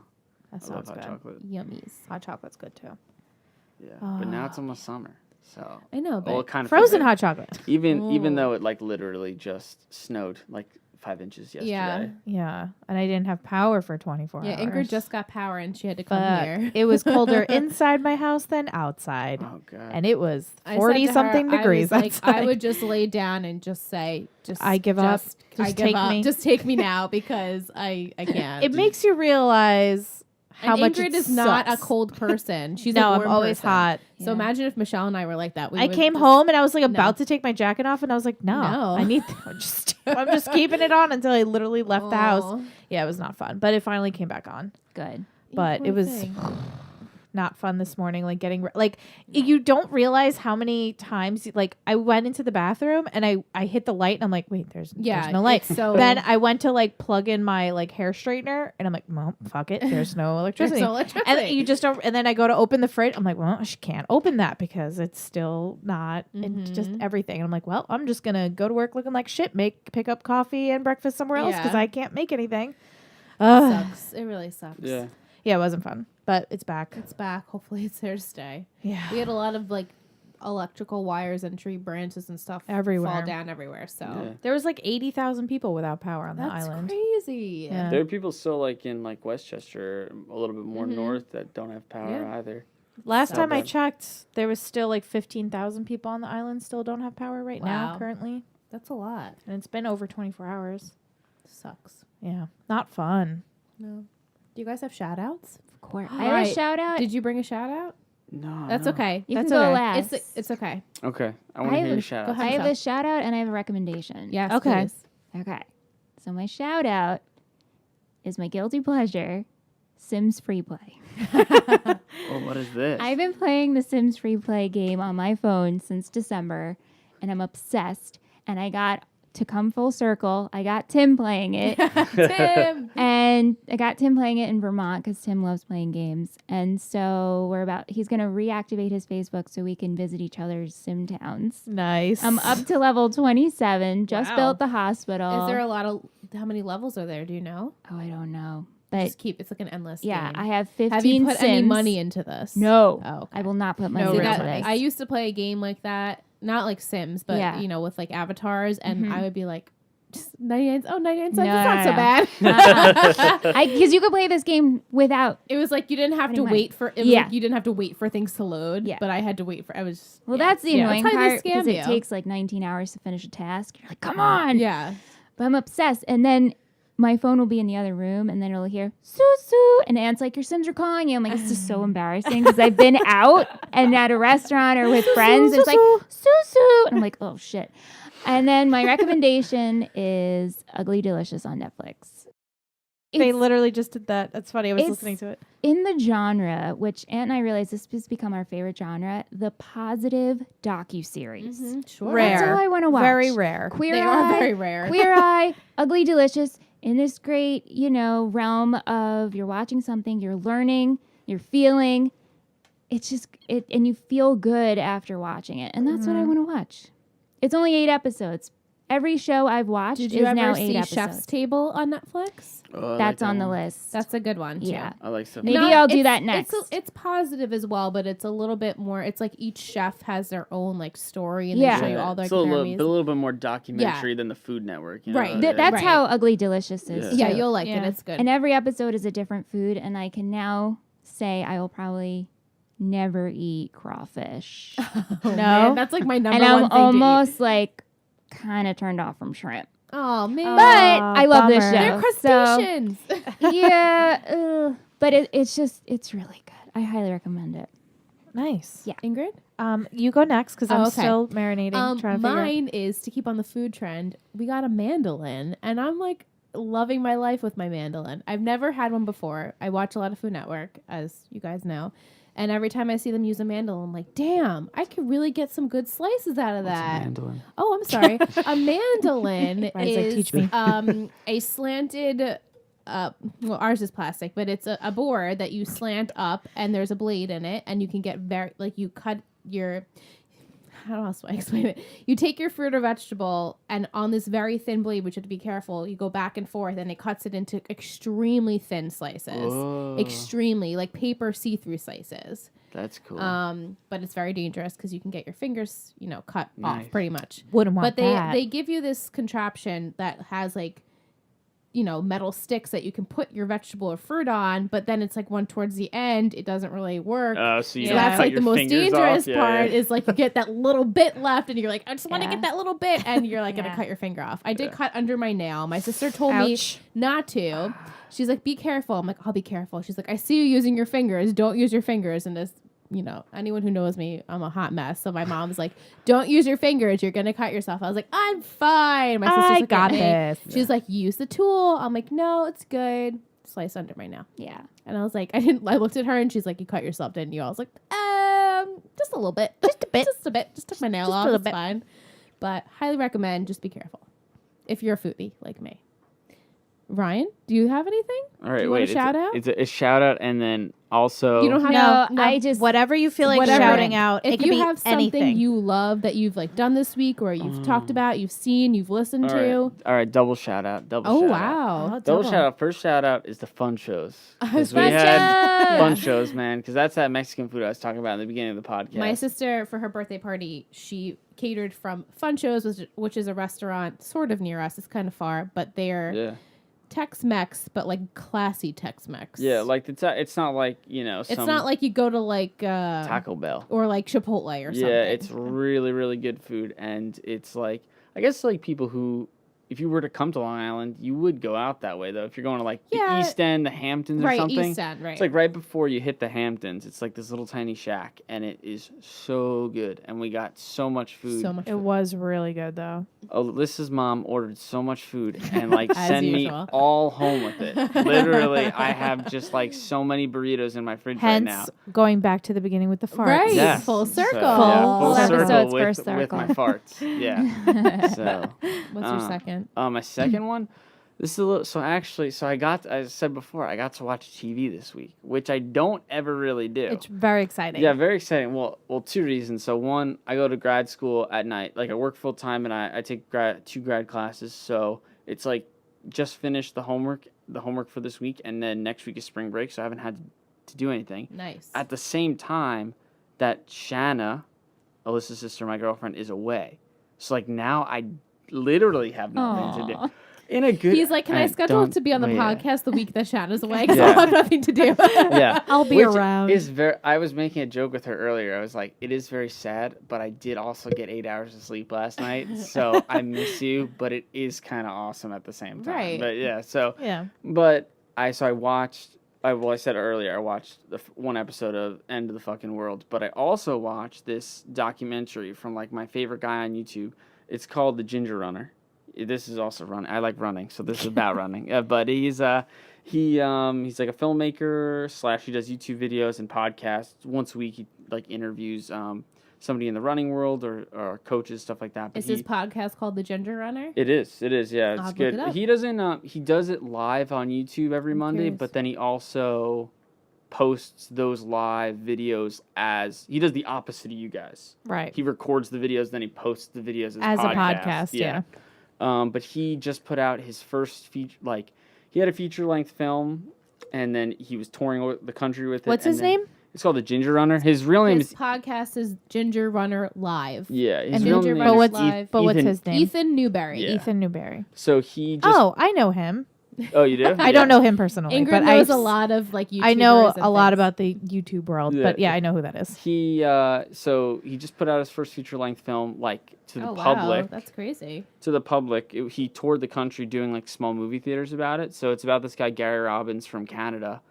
That I love sounds hot good. chocolate. Yummies. Hot chocolate's good too. Yeah, but now it's almost summer, so I know, but well, it kind of Frozen hot chocolate. Even Ooh. though it like literally just snowed like 5 inches yesterday. Yeah. Yeah, and I didn't have power for 24 yeah, hours. Ingrid just got power and she had to come But here. it was colder inside my house than outside, Oh god. and it was I said to 40 her, something I degrees was like, outside. I would just lay down and just say, I give up. I Just give take up. me. Just take me now because I can't. It makes you realize how and much Ingrid it is not a sucks. cold person. She's No, a I'm warm always person. hot. So imagine if Michelle and I were like that. We I would came just- home and I was like No. about to take my jacket off, and I was like, no. I need. I'm just keeping it on until I literally left the house. Aw. Yeah, it was not fun, but it finally came back on. Good. But You it was poor thing. not fun this morning. Like you don't realize how many times I went into the bathroom and I hit the light and I'm like, wait, there's no light. it's So Then I went to plug in my hair straightener and I'm like, well, fuck it, there's no electricity. There's no electricity. And you just don't. And then I go to open the fridge. I'm like, well, she can't open that because it's still not. And just everything. And I'm like, well, I'm just gonna go to work looking like shit. Pick up coffee and breakfast somewhere else because Yeah. I can't make anything. Ugh. sucks. It really sucks. Yeah. Yeah, it wasn't fun, but it's back. It's back. Hopefully it's here to stay. Yeah. We had a lot of electrical wires and tree branches and stuff Everywhere. fall down everywhere. So Yeah. There was 80,000 people without power on the that's island. crazy. Yeah. There are people still in Westchester, a little bit more Mhm. north, that don't have power Yeah. either. Last So time I bad. checked, there was still 15,000 people on the island still don't have power right now Wow. currently. That's a lot. And it's been over 24 hours. Sucks. Yeah. Not fun. No. Do you guys have shout outs? Of course. I have Alright. a shout out. Did you bring a shout out? No, That's no. okay. You That's can go okay. last. It's okay. Okay, I I want to have hear a- your shout go out. ahead. I have a shout out and I have a recommendation. Yes. Okay. please. Okay. So my shout out is my guilty pleasure, Sims Free Play. Oh, what is this? I've been playing the Sims Free Play game on my phone since December, and I'm obsessed. And I got to come full circle. I got Tim playing it. Tim. And I got Tim playing it in Vermont because Tim loves playing games. And so he's going to reactivate his Facebook so we can visit each other's sim towns. Nice. I'm up to level 27, just Wow. built the hospital. Is there a lot of, how many levels are there? Do you know? Oh, I don't know. But Just it's like an endless yeah, game. I have 15 Have you put Sims. any money into this? No. Oh, okay. I will not put money No, See, into really. that- this. I used to play a game like that, not like Sims, but Yeah. you know, with like avatars, and Mhm. I would be like, just 99 cents. Oh, 99 cents. No, It's not no, so no. bad. Because you could play this game without. It was like you didn't have to Putting money. wait for. It was Yeah. like you didn't have to wait for things to load. Yeah. But I had to wait for. I was. Well, yeah. that's the Yeah, annoying how they part because scam it you. takes like 19 hours to finish a task. You're like, come on. Yeah. But I'm obsessed. And then my phone will be in the other room, and then it'll hear "soo soo," and Aunt's like, "Your Sims are calling you." I'm like, it's just so embarrassing because I've been out and at a restaurant or with friends. It's like "soo soo," and I'm like, oh shit. And then my recommendation is Ugly Delicious on Netflix. They It's literally just did that. That's funny. I was it's- listening to it. in the genre, which Aunt and I realized this has become our favorite genre, the positive docuseries. Sure. Rare. That's all I want to watch. Very rare. Queer They Eye, are very rare. Queer Eye, Ugly Delicious, in this great, realm of you're watching something, you're learning, you're feeling. It's just and you feel good after watching it, and that's what I want to watch. It's only 8 episodes. Every show I've watched Did is you now ever 8 see episodes. Chef's Table on Netflix? Oh, I like That's that on the one. list. That's a good one too. Yeah. I like stuff. Maybe Not- I'll do it's- that next. It's positive as well, but it's a little bit more. It's like each chef has their own like story, and Yeah. they show you all their It's a little, Grammys. but a little bit more documentary than the Food Network. You know? Right. That's Right. how Ugly Delicious is. Yeah, too. you'll like it. Yeah. It's good. And every episode is a different food, and I can now say I will probably never eat crawfish. Oh, man, that's like my number And one I'm thing to eat. almost like kind of turned off from shrimp. Oh man, But I love this bummer. show. they're So, crustaceans. yeah, but it's really good. I highly recommend it. Nice. Yeah. Ingrid, You go next because I'm Oh, okay. still marinating. trying to figure out. mine is to keep on the food trend. We got a mandolin, and I'm like loving my life with my mandolin. I've never had one before. I watch a lot of Food Network, as you guys know. And every time I see them use a mandolin, I'm like, damn, I could really get some good slices out of that. Mandolin. Oh, I'm sorry. A mandolin Ryan's like, is "Teach me." A slanted. Well, ours is plastic, but it's a board that you slant up, and there's a blade in it, and you can get you cut your. How else do I explain it? You take your fruit or vegetable, and on this very thin blade, which you have to be careful, you go back and forth, and it cuts it into extremely thin slices. Whoa. Extremely, like paper see-through slices. That's cool. But it's very dangerous because you can get your fingers, cut Nice. off pretty much. Wouldn't want But that. they give you this contraption that has like, metal sticks that you can put your vegetable or fruit on, but then it's like one towards the end, it doesn't really work. So you So don't that's cut like your the most fingers dangerous off? part is like you get that little bit left and you're like, I just want to Yeah. get that little bit, and you're like Yeah. gonna cut your finger off. I did cut under my nail. My sister told me Ouch. not to. She's like, be careful. I'm like, I'll be careful. She's like, I see you using your fingers. Don't use your fingers. And this, anyone who knows me, I'm a hot mess. So my mom's like, don't use your fingers. You're gonna cut yourself. I was like, I'm fine. My sister's I looking got at me. this. She's like, use the tool. I'm like, no, it's good. Slice under my nail. Yeah. And I was like, I looked at her and she's like, you cut yourself, didn't you? I was like, just a little bit. Just a bit. Just a bit. Just took my nail Just a off. little It's bit. fine. But highly recommend, just be careful. If you're a foodie like me. Ryan, do you have anything? All right, you want wait. a shout out? It's a shout out, and then also You don't have No, I just Whatever you feel like Whatever. shouting out. If it could you be have something anything. you love that you've like done this week or you've talked about, you've seen, you've listened all to. right. All right, double shout out. Double Oh shout out. wow. Oh, Double shout out. First shout out is the fun shows. 'Cause we Fun had shows! fun shows, man. Because that's that Mexican food I was talking about in the beginning of the podcast. My sister, for her birthday party, she catered from Fun Shows, which is a restaurant sort of near us. It's kind of far, but they're Yeah. Tex-Mex, but like classy Tex-Mex. Yeah, like it's not like it's some not like you go to like Taco Bell. or like Chipotle or something. Yeah, it's really really good food, and it's like I guess like people who if you were to come to Long Island, you would go out that way though. If you're going to like Yeah. the East End, the Hamptons or Right, something. East End, right. It's like right before you hit the Hamptons. It's like this little tiny shack, and it is so good. And we got so much food. So much It food. was really good though. Alyssa's mom ordered so much food and like As send me usual. all home with it. Literally, I have just like so many burritos in my fridge right now. Hence, going back to the beginning with the farts. Right. Yes. Full circle. yeah, full Full circle episode's with, first with my circle. farts. Yeah. So, What's your second? my second one. This is a little. So actually, as I said before, I got to watch TV this week, which I don't ever really do. It's very exciting. Yeah, very exciting. Well, two reasons. So one, I go to grad school at night. Like I work full time, and I take two grad classes. So it's like just finished the homework for this week, and then next week is spring break. So I haven't had to do anything. Nice. At the same time that Shanna, Alyssa's sister, my girlfriend, is away. So like now I literally have nothing to do. Aw. In a good. He's like, can I schedule don't- to be on the yeah. podcast the week that Shanna's away? Because Yeah. I'll have nothing to do. Yeah, I'll be Which around. Is very. I was making a joke with her earlier. I was like, it is very sad, but I did also get 8 hours of sleep last night, so I miss you. But it is kind of awesome at the same time. Right. But yeah. So. Yeah. But I watched. I said earlier I watched one episode of End of the Fucking World, but I also watched this documentary from like my favorite guy on YouTube. It's called The Ginger Runner. This is also running. I like running, so this is about running. But he's like a filmmaker / he does YouTube videos and podcasts. Once a week, he like interviews somebody in the running world or coaches, stuff like that. But Is this podcast called The Ginger Runner? It is. Yeah, it's I'll look good. it up. He doesn't. He does it live on YouTube every Monday, curious. but then he also posts those live videos as he does the opposite of you guys. Right. He records the videos, then he posts the videos As a podcast, yeah. But he just put out his first feature. Like he had a feature-length film, and then he was touring the country with it. What's and his then- name? It's called The Ginger Runner. His real name His is podcast is Ginger Runner Live. yeah. His And real Ginger name Runner But is what's Live. but what's Ethan- his name? Ethan Newberry. Yeah. Ethan Newberry. So he just. Oh, I know him. Oh, you do? I don't know him personally, Ingrid but knows I a lot of like YouTubers. I know and a lot things. about the YouTube world, Yeah. but yeah, I know who that is. He so he just put out his first feature length film like to the Oh, public. wow. That's crazy. To the public. He toured the country doing like small movie theaters about it. So it's about this guy Gary Robbins from Canada.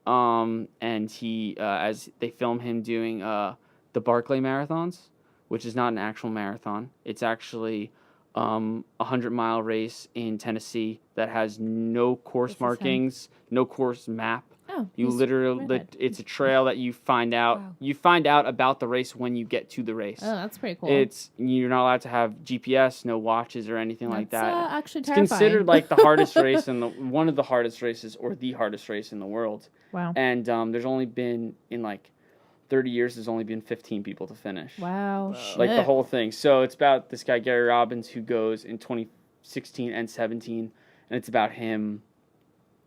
And he as they film him doing the Barclay marathons, which is not an actual marathon. It's actually a 100-mile race in Tennessee that has no course This is him. markings, no course map. Oh, You he's literally, redhead. it's a trail that you find out. Wow. You find out about the race when you get to the race. Oh, that's pretty cool. You're not allowed to have GPS, no watches or anything like That's, that. actually It's terrifying. considered like the hardest race one of the hardest races or the hardest race in the world. Wow. And there's only been in like 30 years, there's only been 15 people to finish. Wow. Like the shit. whole thing. So it's about this guy Gary Robbins who goes in 2016 and 17, and it's about him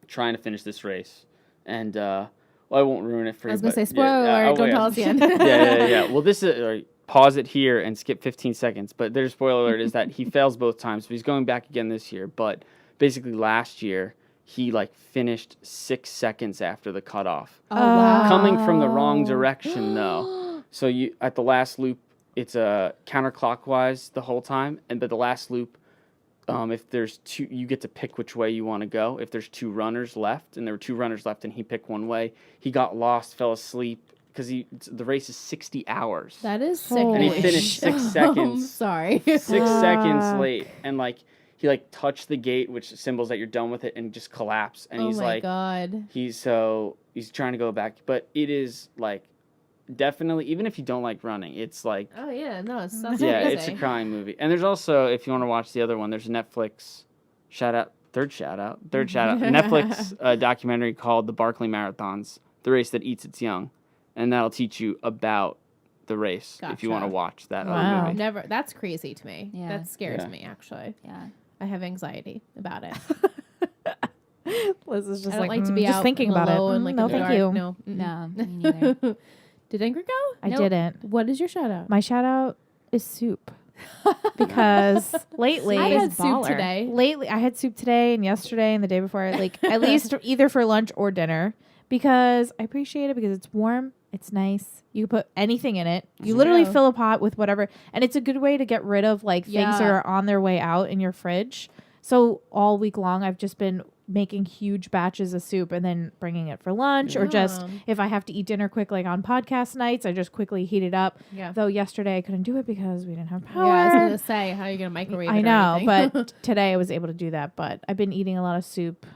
trying to finish this race. And well, I won't ruin it for you. I was gonna but say spoiler yeah, alert. Don't yeah. tell us the end. yeah. Well, this is pause it here and skip 15 seconds. But there's spoiler alert is that he fails both times. So he's going back again this year. But basically last year he like finished 6 seconds after the cutoff, Oh wow. coming from the wrong direction though. So you at the last loop, it's counterclockwise the whole time, but the last loop. If there's two, you get to pick which way you want to go. If there's two runners left, and there were two runners left, and he picked one way, he got lost, fell asleep because the race is 60 hours. That is sick. And he Holy finished shit. 6 seconds. I'm sorry. 6 seconds Fuck. late, and like he like touched the gate, which symbols that you're done with it, and just collapsed. And Oh he's my like, god. he's trying to go back, but it is like definitely, even if you don't like running, it's like. Oh yeah, no, it's that's Yeah, crazy. it's a crying movie. And there's also, if you want to watch the other one, there's a Netflix third shout out, Netflix documentary called The Barclay Marathons, the race that eats its young. And that'll teach you about the race if you want to Gotcha. watch that Wow. other movie. Never. That's crazy to me. Yeah. That scares Yeah. me. Actually, Yeah. I have anxiety about it. Liz is just I don't like to "Mm, be just out thinking about it. alone, and like No, in the thank dark. you. No, No, me neither. Did Ingrid go? I Nope. didn't. What is your shout out? My shout out is soup because lately I is had soup baller. today. I had soup today and yesterday and the day before, like at least either for lunch or dinner, because I appreciate it because it's warm, it's nice. You can put anything in it. You literally True. fill a pot with whatever, and it's a good way to get rid of like things that Yeah. are on their way out in your fridge. So all week long, I've just been making huge batches of soup and then bringing it for lunch, or just if I have to eat dinner quick, like on podcast nights, I just quickly heat it up. Yeah. Though yesterday I couldn't do it because we didn't have power. Yeah, I was gonna say, how are you gonna microwave it? I or know, anything? but today I was able to do that. But I've been eating a lot of soup,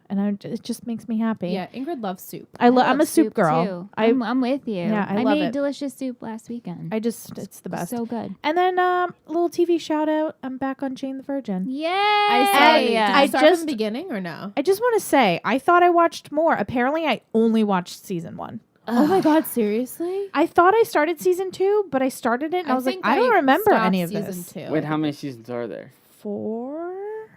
and it just makes me happy. yeah, Ingrid loves soup. I'm love a soup girl. too. I I'm with you. Yeah, I I love made it. delicious soup last weekend. it's the best. So good. And then a little TV shout out. I'm back on Jane the Virgin. Yeah. I say, Did I you start just- from the beginning or no? I just want to say, I thought I watched more. Apparently, I only watched season 1. Oh my god, seriously? I thought I started season 2, but I started it and I was like, think I don't remember stopped any of season this. 2. Wait, how many seasons are there? 4.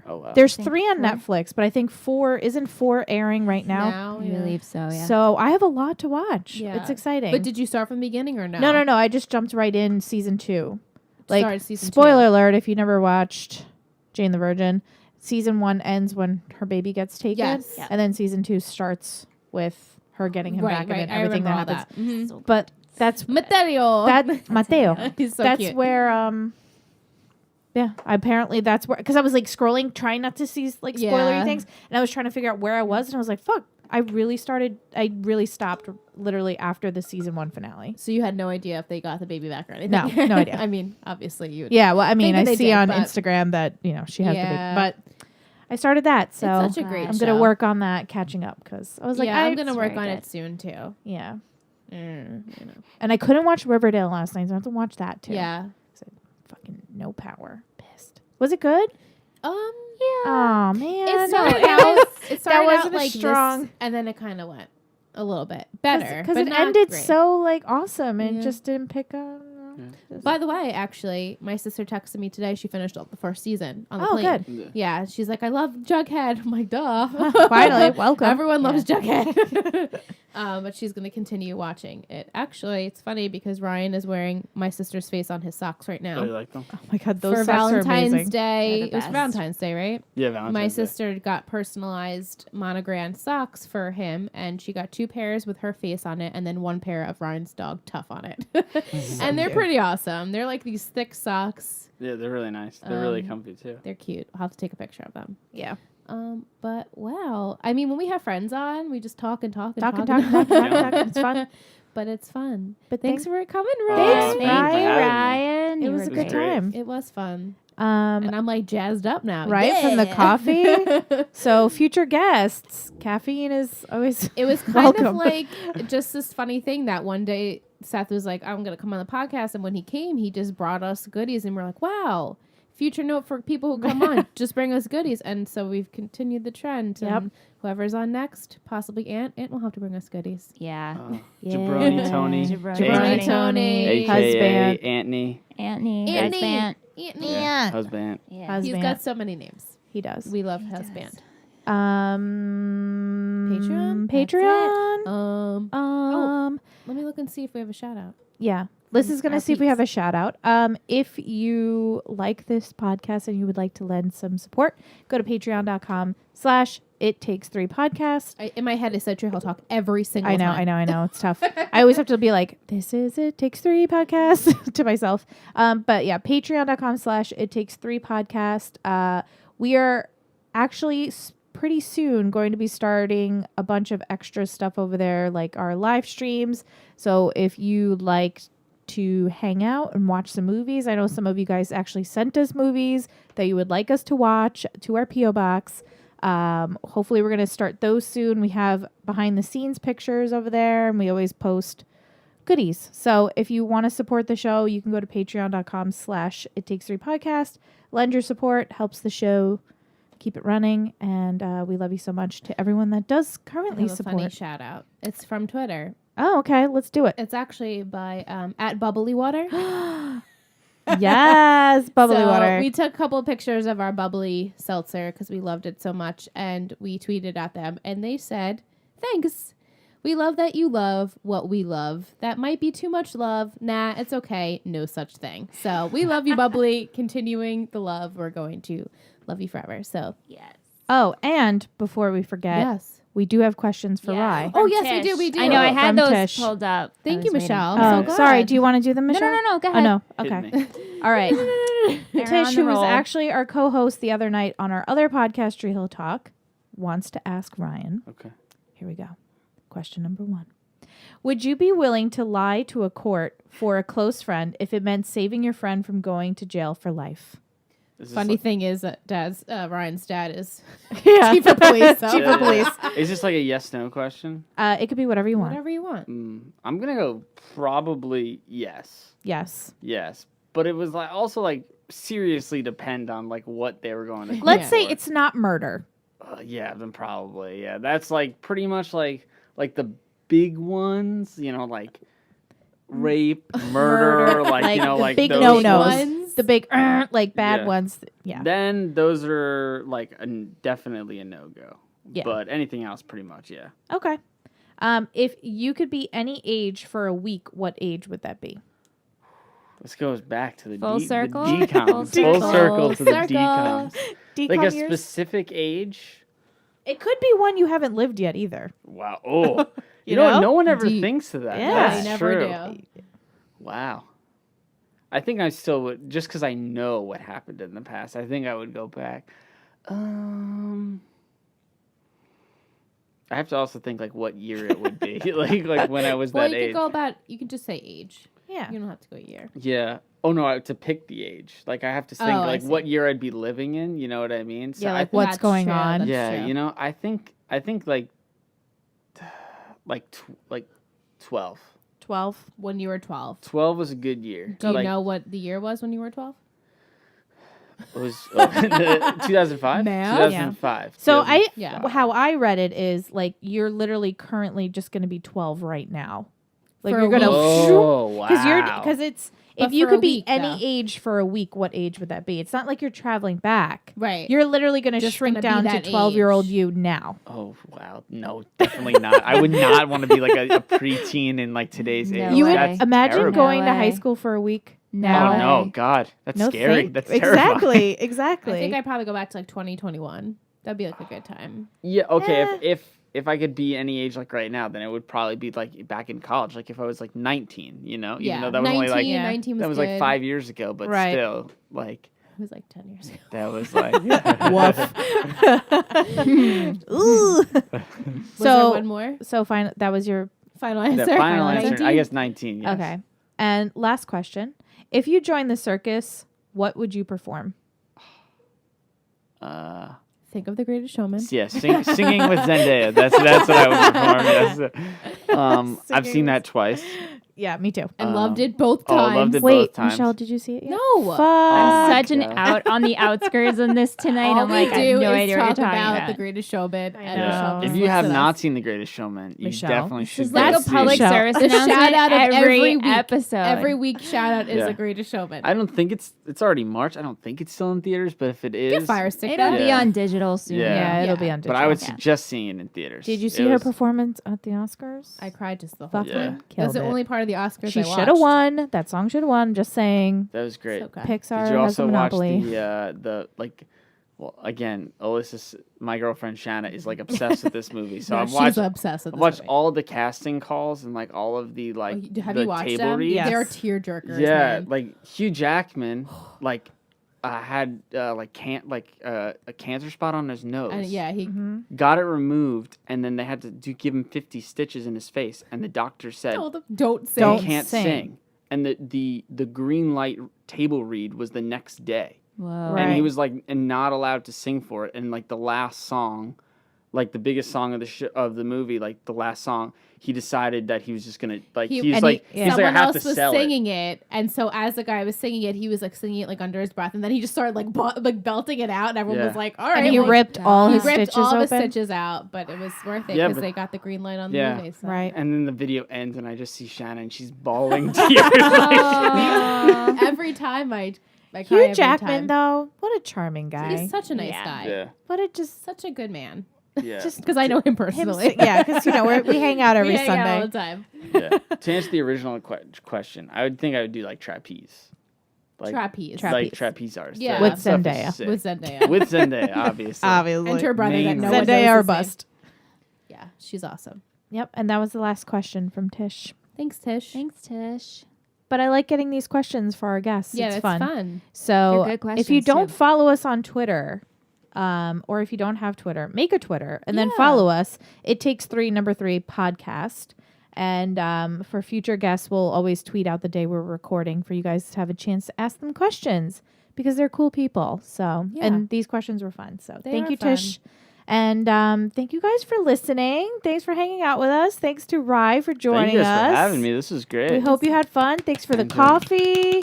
Oh wow. There's think 3 on 4. Netflix, but I think 4 isn't 4 airing right now. I believe so. Yeah. So I have a lot to watch. Yeah. It's exciting. But did you start from the beginning or no? No. I just jumped right in season 2. Like, Started season spoiler alert if you never watched Jane the Virgin, season 1 ends when her baby gets taken. Yes. Yeah. And then season 2 starts with her getting him back and then I everything remember that all happens. that. Mhm. So But that's Mateo. that Mateo. He's so That's cute. where yeah, apparently that's where, because I was like scrolling trying not to see like spoilery Yeah. things, and I was trying to figure out where I was, and I was like, fuck, I really stopped literally after the season 1 finale. So you had no idea if they got the baby back or anything? No, no idea. I mean, obviously you. Yeah, well, I mean, that I they see did, on but- Instagram that, she has Yeah. the baby, but I started that, so It's such a great I'm show. gonna work on that catching up, because I was like, I'm gonna it's work very on good. it soon too. yeah, You know. and I couldn't watch Riverdale last night, so I have to watch that too. Yeah. Fucking no power. Pissed. Was it good? Yeah. Oh man, It started out. It started wasn't out a like strong- this, and then it kind of went a little bit better because but it not ended great. so like awesome and Yeah. just didn't pick up. By the way, actually, my sister texted me today. She finished up the first season on the Oh, plane. good. Yeah, she's like, I love Jughead. I'm like, duh. Finally, welcome. Everyone loves Jughead. But she's going to continue watching it. Actually, it's funny because Ryan is wearing my sister's face on his socks right now. Oh, you like them? Oh my god, those For socks are Valentine's amazing. Day. They're the It was best. Valentine's Day, right? Yeah, Valentine's My Day. sister got personalized monogram socks for him, and she got 2 pairs with her face on it, and then 1 pair of Ryan's dog Tough on it. And they're cute. pretty awesome. They're like these thick socks. Yeah, they're really nice. They're really Um, comfy too. They're cute. I'll have to take a picture of them. Yeah, But wow, I mean, when we have friends on, we just talk and talk and talk. Yeah. It's fun. But it's fun. But Thanks for coming, Thanks, Ryan. Thank Ryan. you, Having me. Ryan. It You was were a good great. time. It was fun, Um, and I'm like jazzed up now. right from the Yeah. coffee. So future guests, caffeine is always It was kind Welcome. of like just this funny thing that one day Seth was like, I'm going to come on the podcast. And when he came, he just brought us goodies. And we're like, wow, future note for people who come on, just bring us goodies. And so we've continued the trend. Yep. And whoever's on next, possibly Aunt will have to bring us goodies. Yeah. Yeah. Jabroni Tony. Jabroni Tony. AKA Husband. Anthony. Anthony. Anthony. Husband. Aunt Husband. Yeah. He's Husband. got so many names. He does. We love He husband. does. Patreon? Patreon. Let me look and see if we have a shout out. Yeah. Liz is going to our see if we have a peeps. shout out. If you like this podcast and you would like to lend some support, go to patreon.com/ittakes3podcast. In my head, I said I'll talk every single I time. know. It's tough. I always have to be like, this is It Takes 3 podcast to myself. But yeah, patreon.com/ittakes3podcast. We are actually pretty soon going to be starting a bunch of extra stuff over there, like our live streams. So if you like to hang out and watch some movies, I know some of you guys actually sent us movies that you would like us to watch to our P.O. box. Hopefully we're going to start those soon. We have behind the scenes pictures over there, and we always post goodies. So if you want to support the show, you can go to patreon.com/ittakes3podcast. Lend your support, helps the show keep it running, and we love you so much to everyone that does I currently have a funny support. shout out. It's from Twitter. Oh, okay, let's do it. It's actually by at Bubbly Water. Yes, bubbly So water. We took a couple of pictures of our bubbly seltzer because we loved it so much, and we tweeted at them, and they said, "Thanks. We love that you love what we love. That might be too much love. Nah, it's okay. No such thing. So we love you, Bubbly. Continuing the love. We're going to love you forever. So Yes. Oh, and before we forget, yes. we do have questions for Rye. Oh, From yes, we Tish. do, we do. I know. I had From those Tish. pulled up. Thank I you, was waiting. Michelle. Oh, so sorry. glad. Do you want to do them, No, Michelle? no. Go Oh, ahead. no. Hit Okay. me. All right. Tish, who was actually our co-host the other night on our other podcast, Tree Hill Talk, wants to ask Ryan. Okay. Here we go. Question number 1. Would you be willing to lie to a court for a close friend if it meant saving your friend from going to jail for life? Funny thing is that Ryan's dad is Yeah. chief of police. So. Chief of police. Is this like a yes/no question? It could be whatever you want. Whatever you want. I'm gonna go probably yes. Yes. Yes, but it was like also like seriously depend on like what they were going to. Let's Yeah. say it's not murder. Yeah, then probably that's like pretty much like the big ones, like rape, murder, like the like big those no-nos. ones. The big like bad Yeah. ones. Yeah. Then those are like definitely a no-go. Yeah. But anything else, pretty much, yeah. Okay. If you could be any age for a week, what age would that be? This goes back to the Full circle? the DCOMs. Full Full circle. circle to the Circle. DCOMs. Decom Like a years? specific age. It could be one you haven't lived yet either. Wow. Oh. You know what? know? No one ever Do you- thinks of that. Yeah. That's They never true. do. Wow. I think I still would, just because I know what happened in the past. I think I would go back. I have to also think like what year it would be, like when I was Well, that you age. could go about. You can just say age. Yeah. You don't have to go year. Yeah. Oh no, to pick the age. Like I have to think Oh, I like see. what year I'd be living in. You know what I mean? So Yeah, I like think- what's That's going true, on. that's yeah, true. I think like 12. 12. When you were 12. 12 was a good year. Do you Like, know what the year was when you were 12? It was 2005. Math? 2005. So 2005. how I read it is like you're literally currently just going to be 12 right now. Like For you're a going to week. Oh wow. because it's But if you for a could be week, any though. age for a week, what age would that be? It's not like you're traveling back. Right. You're literally going to Just shrink gonna be down to that 12-year-old age. you now. Oh wow. No, definitely not. I would not want to be like a preteen in like today's No age. You would way. imagine terrible. going No to high way. school for a week? No. Oh way. no, God, that's No, scary. thank- That's terrifying. exactly, exactly. I think I'd probably go back to like 2021. That'd be like a good time. Yeah. Okay. Eh. If I could be any age like right now, then it would probably be like back in college. Like if I was like 19, even though that was 19, only like 19 was that was good. like 5 years ago, but Right. still like It was like 10 years ago. that was like Ooh. Was there So one more? so fine. That was your Final the answer. final answer. 19? I guess 19. Yes. okay. And last question: if you joined the circus, what would you perform? Think of The Greatest Showman. Yeah, singing with Zendaya. That's what I would perform. Yes. I've seen that twice. Yeah, me too. And loved it both oh, times. loved it. Wait, both times. Michelle, did you see it yet? No. Fuck. my Such an God. out on the outskirts on this tonight. All I'm like, we I do have no is idea what you're talk talking about about. The Greatest Showman. I and know. Michelle If just you looks have at not us. seen The Greatest Showman, you Michelle. definitely This should. is like go a see public it. service The announcement shout out of every week. episode. Every week shout out is Yeah. The Greatest Showman. I don't think it's already March. I don't think it's still in theaters, but if it is, Get fire stick It'll that. be Yeah. on digital soon. Yeah. Yeah, it'll Yeah. be on digital. but I would Yeah. suggest seeing it in theaters. Did you It see her was- performance at the Oscars? I cried just the whole Fucking Yeah. time. killed That's the it. only part of the Oscars She I should watched. have won. That song should have won. Just saying. That was great. So good. Pixar Did you has a also watch monopoly. the like? Well, again, Alyssa's my girlfriend Shanna is like obsessed with this movie. So No, I've she's watched obsessed with I've this watched movie. all the casting calls and like all of the like Have the you watched table them? reads. Yes. They're tear jerkers. Yeah, man. like Hugh Jackman, like had a cancer spot on his nose. And yeah, he Got it removed, and then they had to give him 50 stitches in his face, and the doctor said told him, don't say. he Don't can't sing. sing. And the green light table read was the next day. Whoa. Right. And he was like and not allowed to sing for it, and like the last song, like the biggest song of the movie, like the last song, he decided that he was just gonna like he's like Someone he's like I have to else was sell it. singing it, and so as the guy was singing it, he was like singing it like under his breath, and then he just started like like belting it out, and everyone Yeah. was like, "All right." And he like, ripped all he his ripped stitches all open. the stitches out, but it was worth it Yeah, because but- they got the green light on the Yeah. movie. So. Right. And then the video ends, and I just see Shannon. She's bawling tears. Aw. Every time I cry Hugh every Jackman, time. though, what a charming guy. He's such a nice Yeah. guy. yeah, What a just Such a good man. yeah. just Because I know him him. personally. Yeah, because we hang out every we hang out Sunday. all the time. yeah. To answer the original question, I would think I would do like trapeze, like Trapeze. like trapeze artists. Yeah. With That stuff is Zendaya. sick. With Zendaya. With Zendaya, obviously. Obviously. and her brother that Main no one knows Zendaya or his name. bust. Yeah, she's awesome. Yep, and that was the last question from Tish. Thanks, Tish. Thanks, Tish. but I like getting these questions for our guests. Yeah, it's it's fun. fun. So They're good if you questions, don't too. follow us on Twitter, or if you don't have Twitter, make a Twitter and then Yeah. follow us. It Takes Three, number 3 podcast. And for future guests, we'll always tweet out the day we're recording for you guys to have a chance to ask them questions because they're cool people. So, Yeah. and these questions were fun. So They thank are you, fun. Tish. And thank you guys for listening. Thanks for hanging out with us. Thanks to Rye for joining Thank you guys us. for having me. This is great. We hope you had fun. Thanks for the enjoyed it. coffee.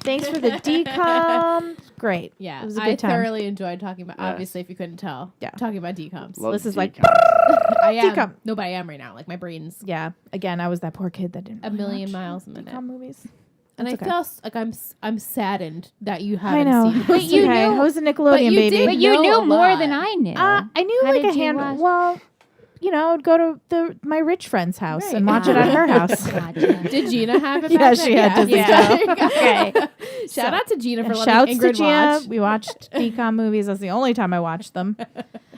Thanks for the DCOMs. Great. Yeah, It was a I good time. thoroughly enjoyed talking about. Yes. Obviously, if you couldn't tell, Yeah. talking about DCOMs. Love This is like- DCOMs. I am. DCOM. No, but I am right now. Like my brain's Yeah. Again, I was that poor kid that didn't a really million watch miles a minute, DCOM movies. and I That's okay. feel like I'm saddened that you I haven't know. seen. But this you yet. knew. I was a Nickelodeon you baby. did But you know knew a more lot. than I knew. I knew How like did a you hand. watch? Well, I'd go to my rich friend's house Right. and watch it at her house. Gotcha. Did Gina have it? Yeah, back she then? had Disney Yeah. Okay. Shout out to Gina for Yeah, letting shouts Ingrid to Gina. watch. We watched DCOM movies. That's the only time I watched them.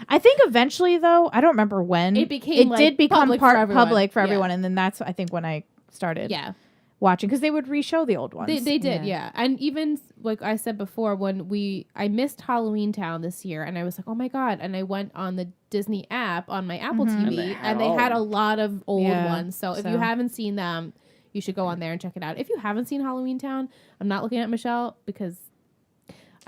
I think eventually, though, I don't remember when It became, like, did become public for everyone. public for Yeah. everyone, and then that's I think when I started Yeah, watching because they would re-show the old ones. they did. Yeah. Yeah, and even like I said before, when I missed Halloween Town this year, and I was like, oh my god, and I went on the Disney app on my Apple Mhm. TV, And and they they had had all a lot of old Yeah, ones. So if so- you haven't seen them, you should go on there and check it out. If you haven't seen Halloween Town, I'm not looking at Michelle because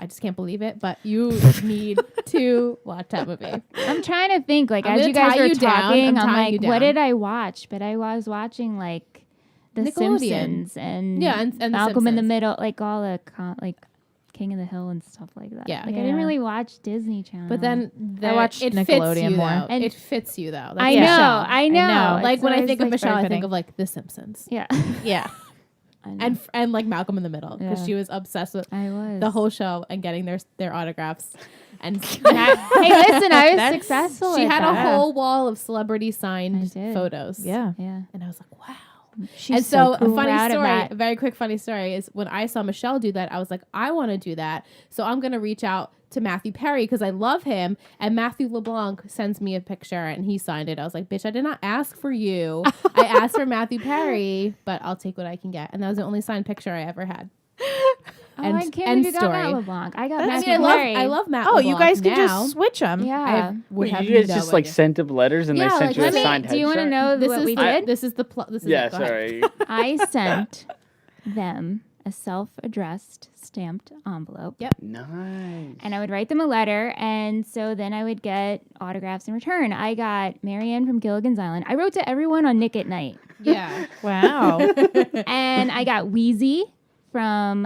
I just can't believe it, but you need to watch that movie. I'm trying to think, like, I'm as gonna you guys tie were you down. talking, I'm I'm tying you like, what down. did I watch? But I was watching, like, The Nickelodeon. Simpsons and, Yeah, and The Malcolm in the Simpsons. Middle, like, all the, like, King of the Hill and stuff like that. Yeah. Like, I Yeah. didn't really watch Disney Channel. But then I watched it fits Nickelodeon you, more. though. And- it fits you though. That's I Yeah. know, Michelle. I know. know. Like It's when I always, think of like, Michelle, I fitting. think of like The Simpsons Yeah. Yeah. I know. and like Malcolm in the Middle because Yeah. she was obsessed with I was. the whole show and getting their autographs. And Hey, listen, I was That's- successful. she at had that. a whole wall of celebrity I signed did. photos. Yeah. Yeah. And I was like, wow. She's And so cool. a funny Proud of story, that. a very quick funny story is when I saw Michelle do that, I was like, I want to do that. So I'm going to reach out to Matthew Perry because I love him. And Matthew LeBlanc sends me a picture and he signed it. I was like, bitch, I did not ask for you. I asked for Matthew Perry, but I'll take what I can get. And that was the only signed picture I ever had. Oh, End- I can't end believe you got Matt story. LeBlanc. I got I Matthew mean, Perry. I love Matt Oh, LeBlanc you guys can now. just switch them. Yeah. I would Wait, have you guys no just like idea. sent up letters and Yeah, they sent like, you a let me- signed do you want to headshot? know This what is we the, did? This is the this Yeah, is it. Go ahead. sorry. I sent them a self-addressed stamped envelope. Yep. Nice. And I would write them a letter, and so then I would get autographs in return. I got Marianne from Gilligan's Island. I wrote to everyone on Nick at Night. Yeah. Wow. And I got Wheezy from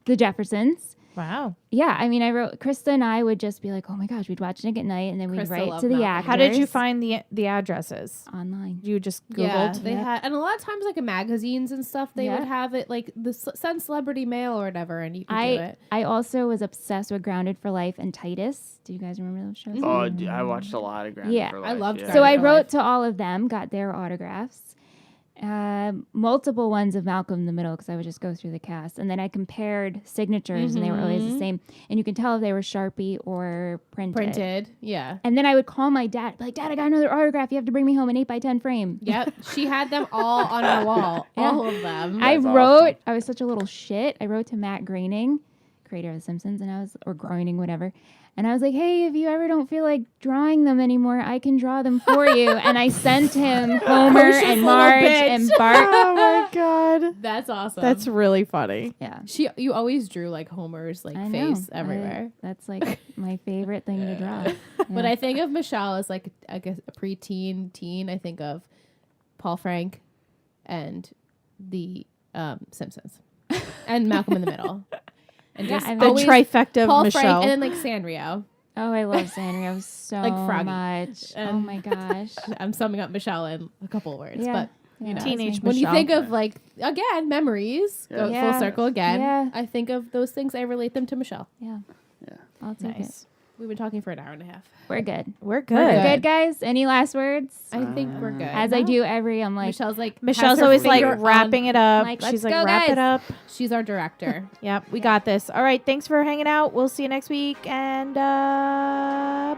the Jeffersons. Wow. Yeah, I mean, I wrote Krista and I would just be like, "Oh my gosh, we'd watch Nick at Night," and then we'd Krista write loved to the Malcolm. actors. How did you find the addresses? online? You just Yeah, Googled? they had, and a lot of times, like in magazines and stuff, they Yeah. would have it like send celebrity mail or whatever, and you can do it. I also was obsessed with Grounded for Life and Titus. Do you guys remember those shows? Oh, I watched a lot of Grounded Yeah. for I Life, loved yeah. So I for wrote Life. to all of them, got their autographs, multiple ones of Malcolm in the Middle because I would just go through the cast, and then I compared signatures, and they were always the same, and you can tell if they were Sharpie or printed. Yeah. And then I would call my dad, be like, "Dad, I got another autograph. You have to bring me home an 8x10 frame." Yep. She had them all on her wall, all of them. I That's wrote. awesome. I was such a little shit. I wrote to Matt Groening, creator of The Simpsons, and I was or Groening, whatever. And I was like, "Hey, if you ever don't feel like drawing them anymore, I can draw them for you." And I sent him Homer Precious and little Marge bitch. and Bart. Oh my god. That's awesome. That's really funny. Yeah, you always drew like Homer's like I know. face everywhere. That's like my favorite thing to draw. But Yeah. I think of Michelle as like I guess a preteen teen. I think of Paul Frank and the Simpsons and Malcolm in the Middle. And Yeah, just I mean- The always trifecta of Paul Michelle. Frank and then like Sanrio. Oh, I love Sanrio so Like Froggy. much. Oh And- my gosh. I'm summing up Michelle in a couple of words, Yeah. but Yeah, know, Teenage that's when you Michelle. think of like again memories, go Yeah. full circle again. Yeah. I think of those things. I relate them to Michelle. Yeah. Yeah. I'll take it. Nice. We've been talking for an hour and a half. We're good. We're good. We're Good, guys. Any last words? I think we're good. As I do every, I'm like, Michelle's like Michelle's has her always like finger on- wrapping it up. Like, She's let's like, go, wrap guys. it up. She's our director. Yep, we got this. All right, thanks for hanging out. We'll see you next week, and bye.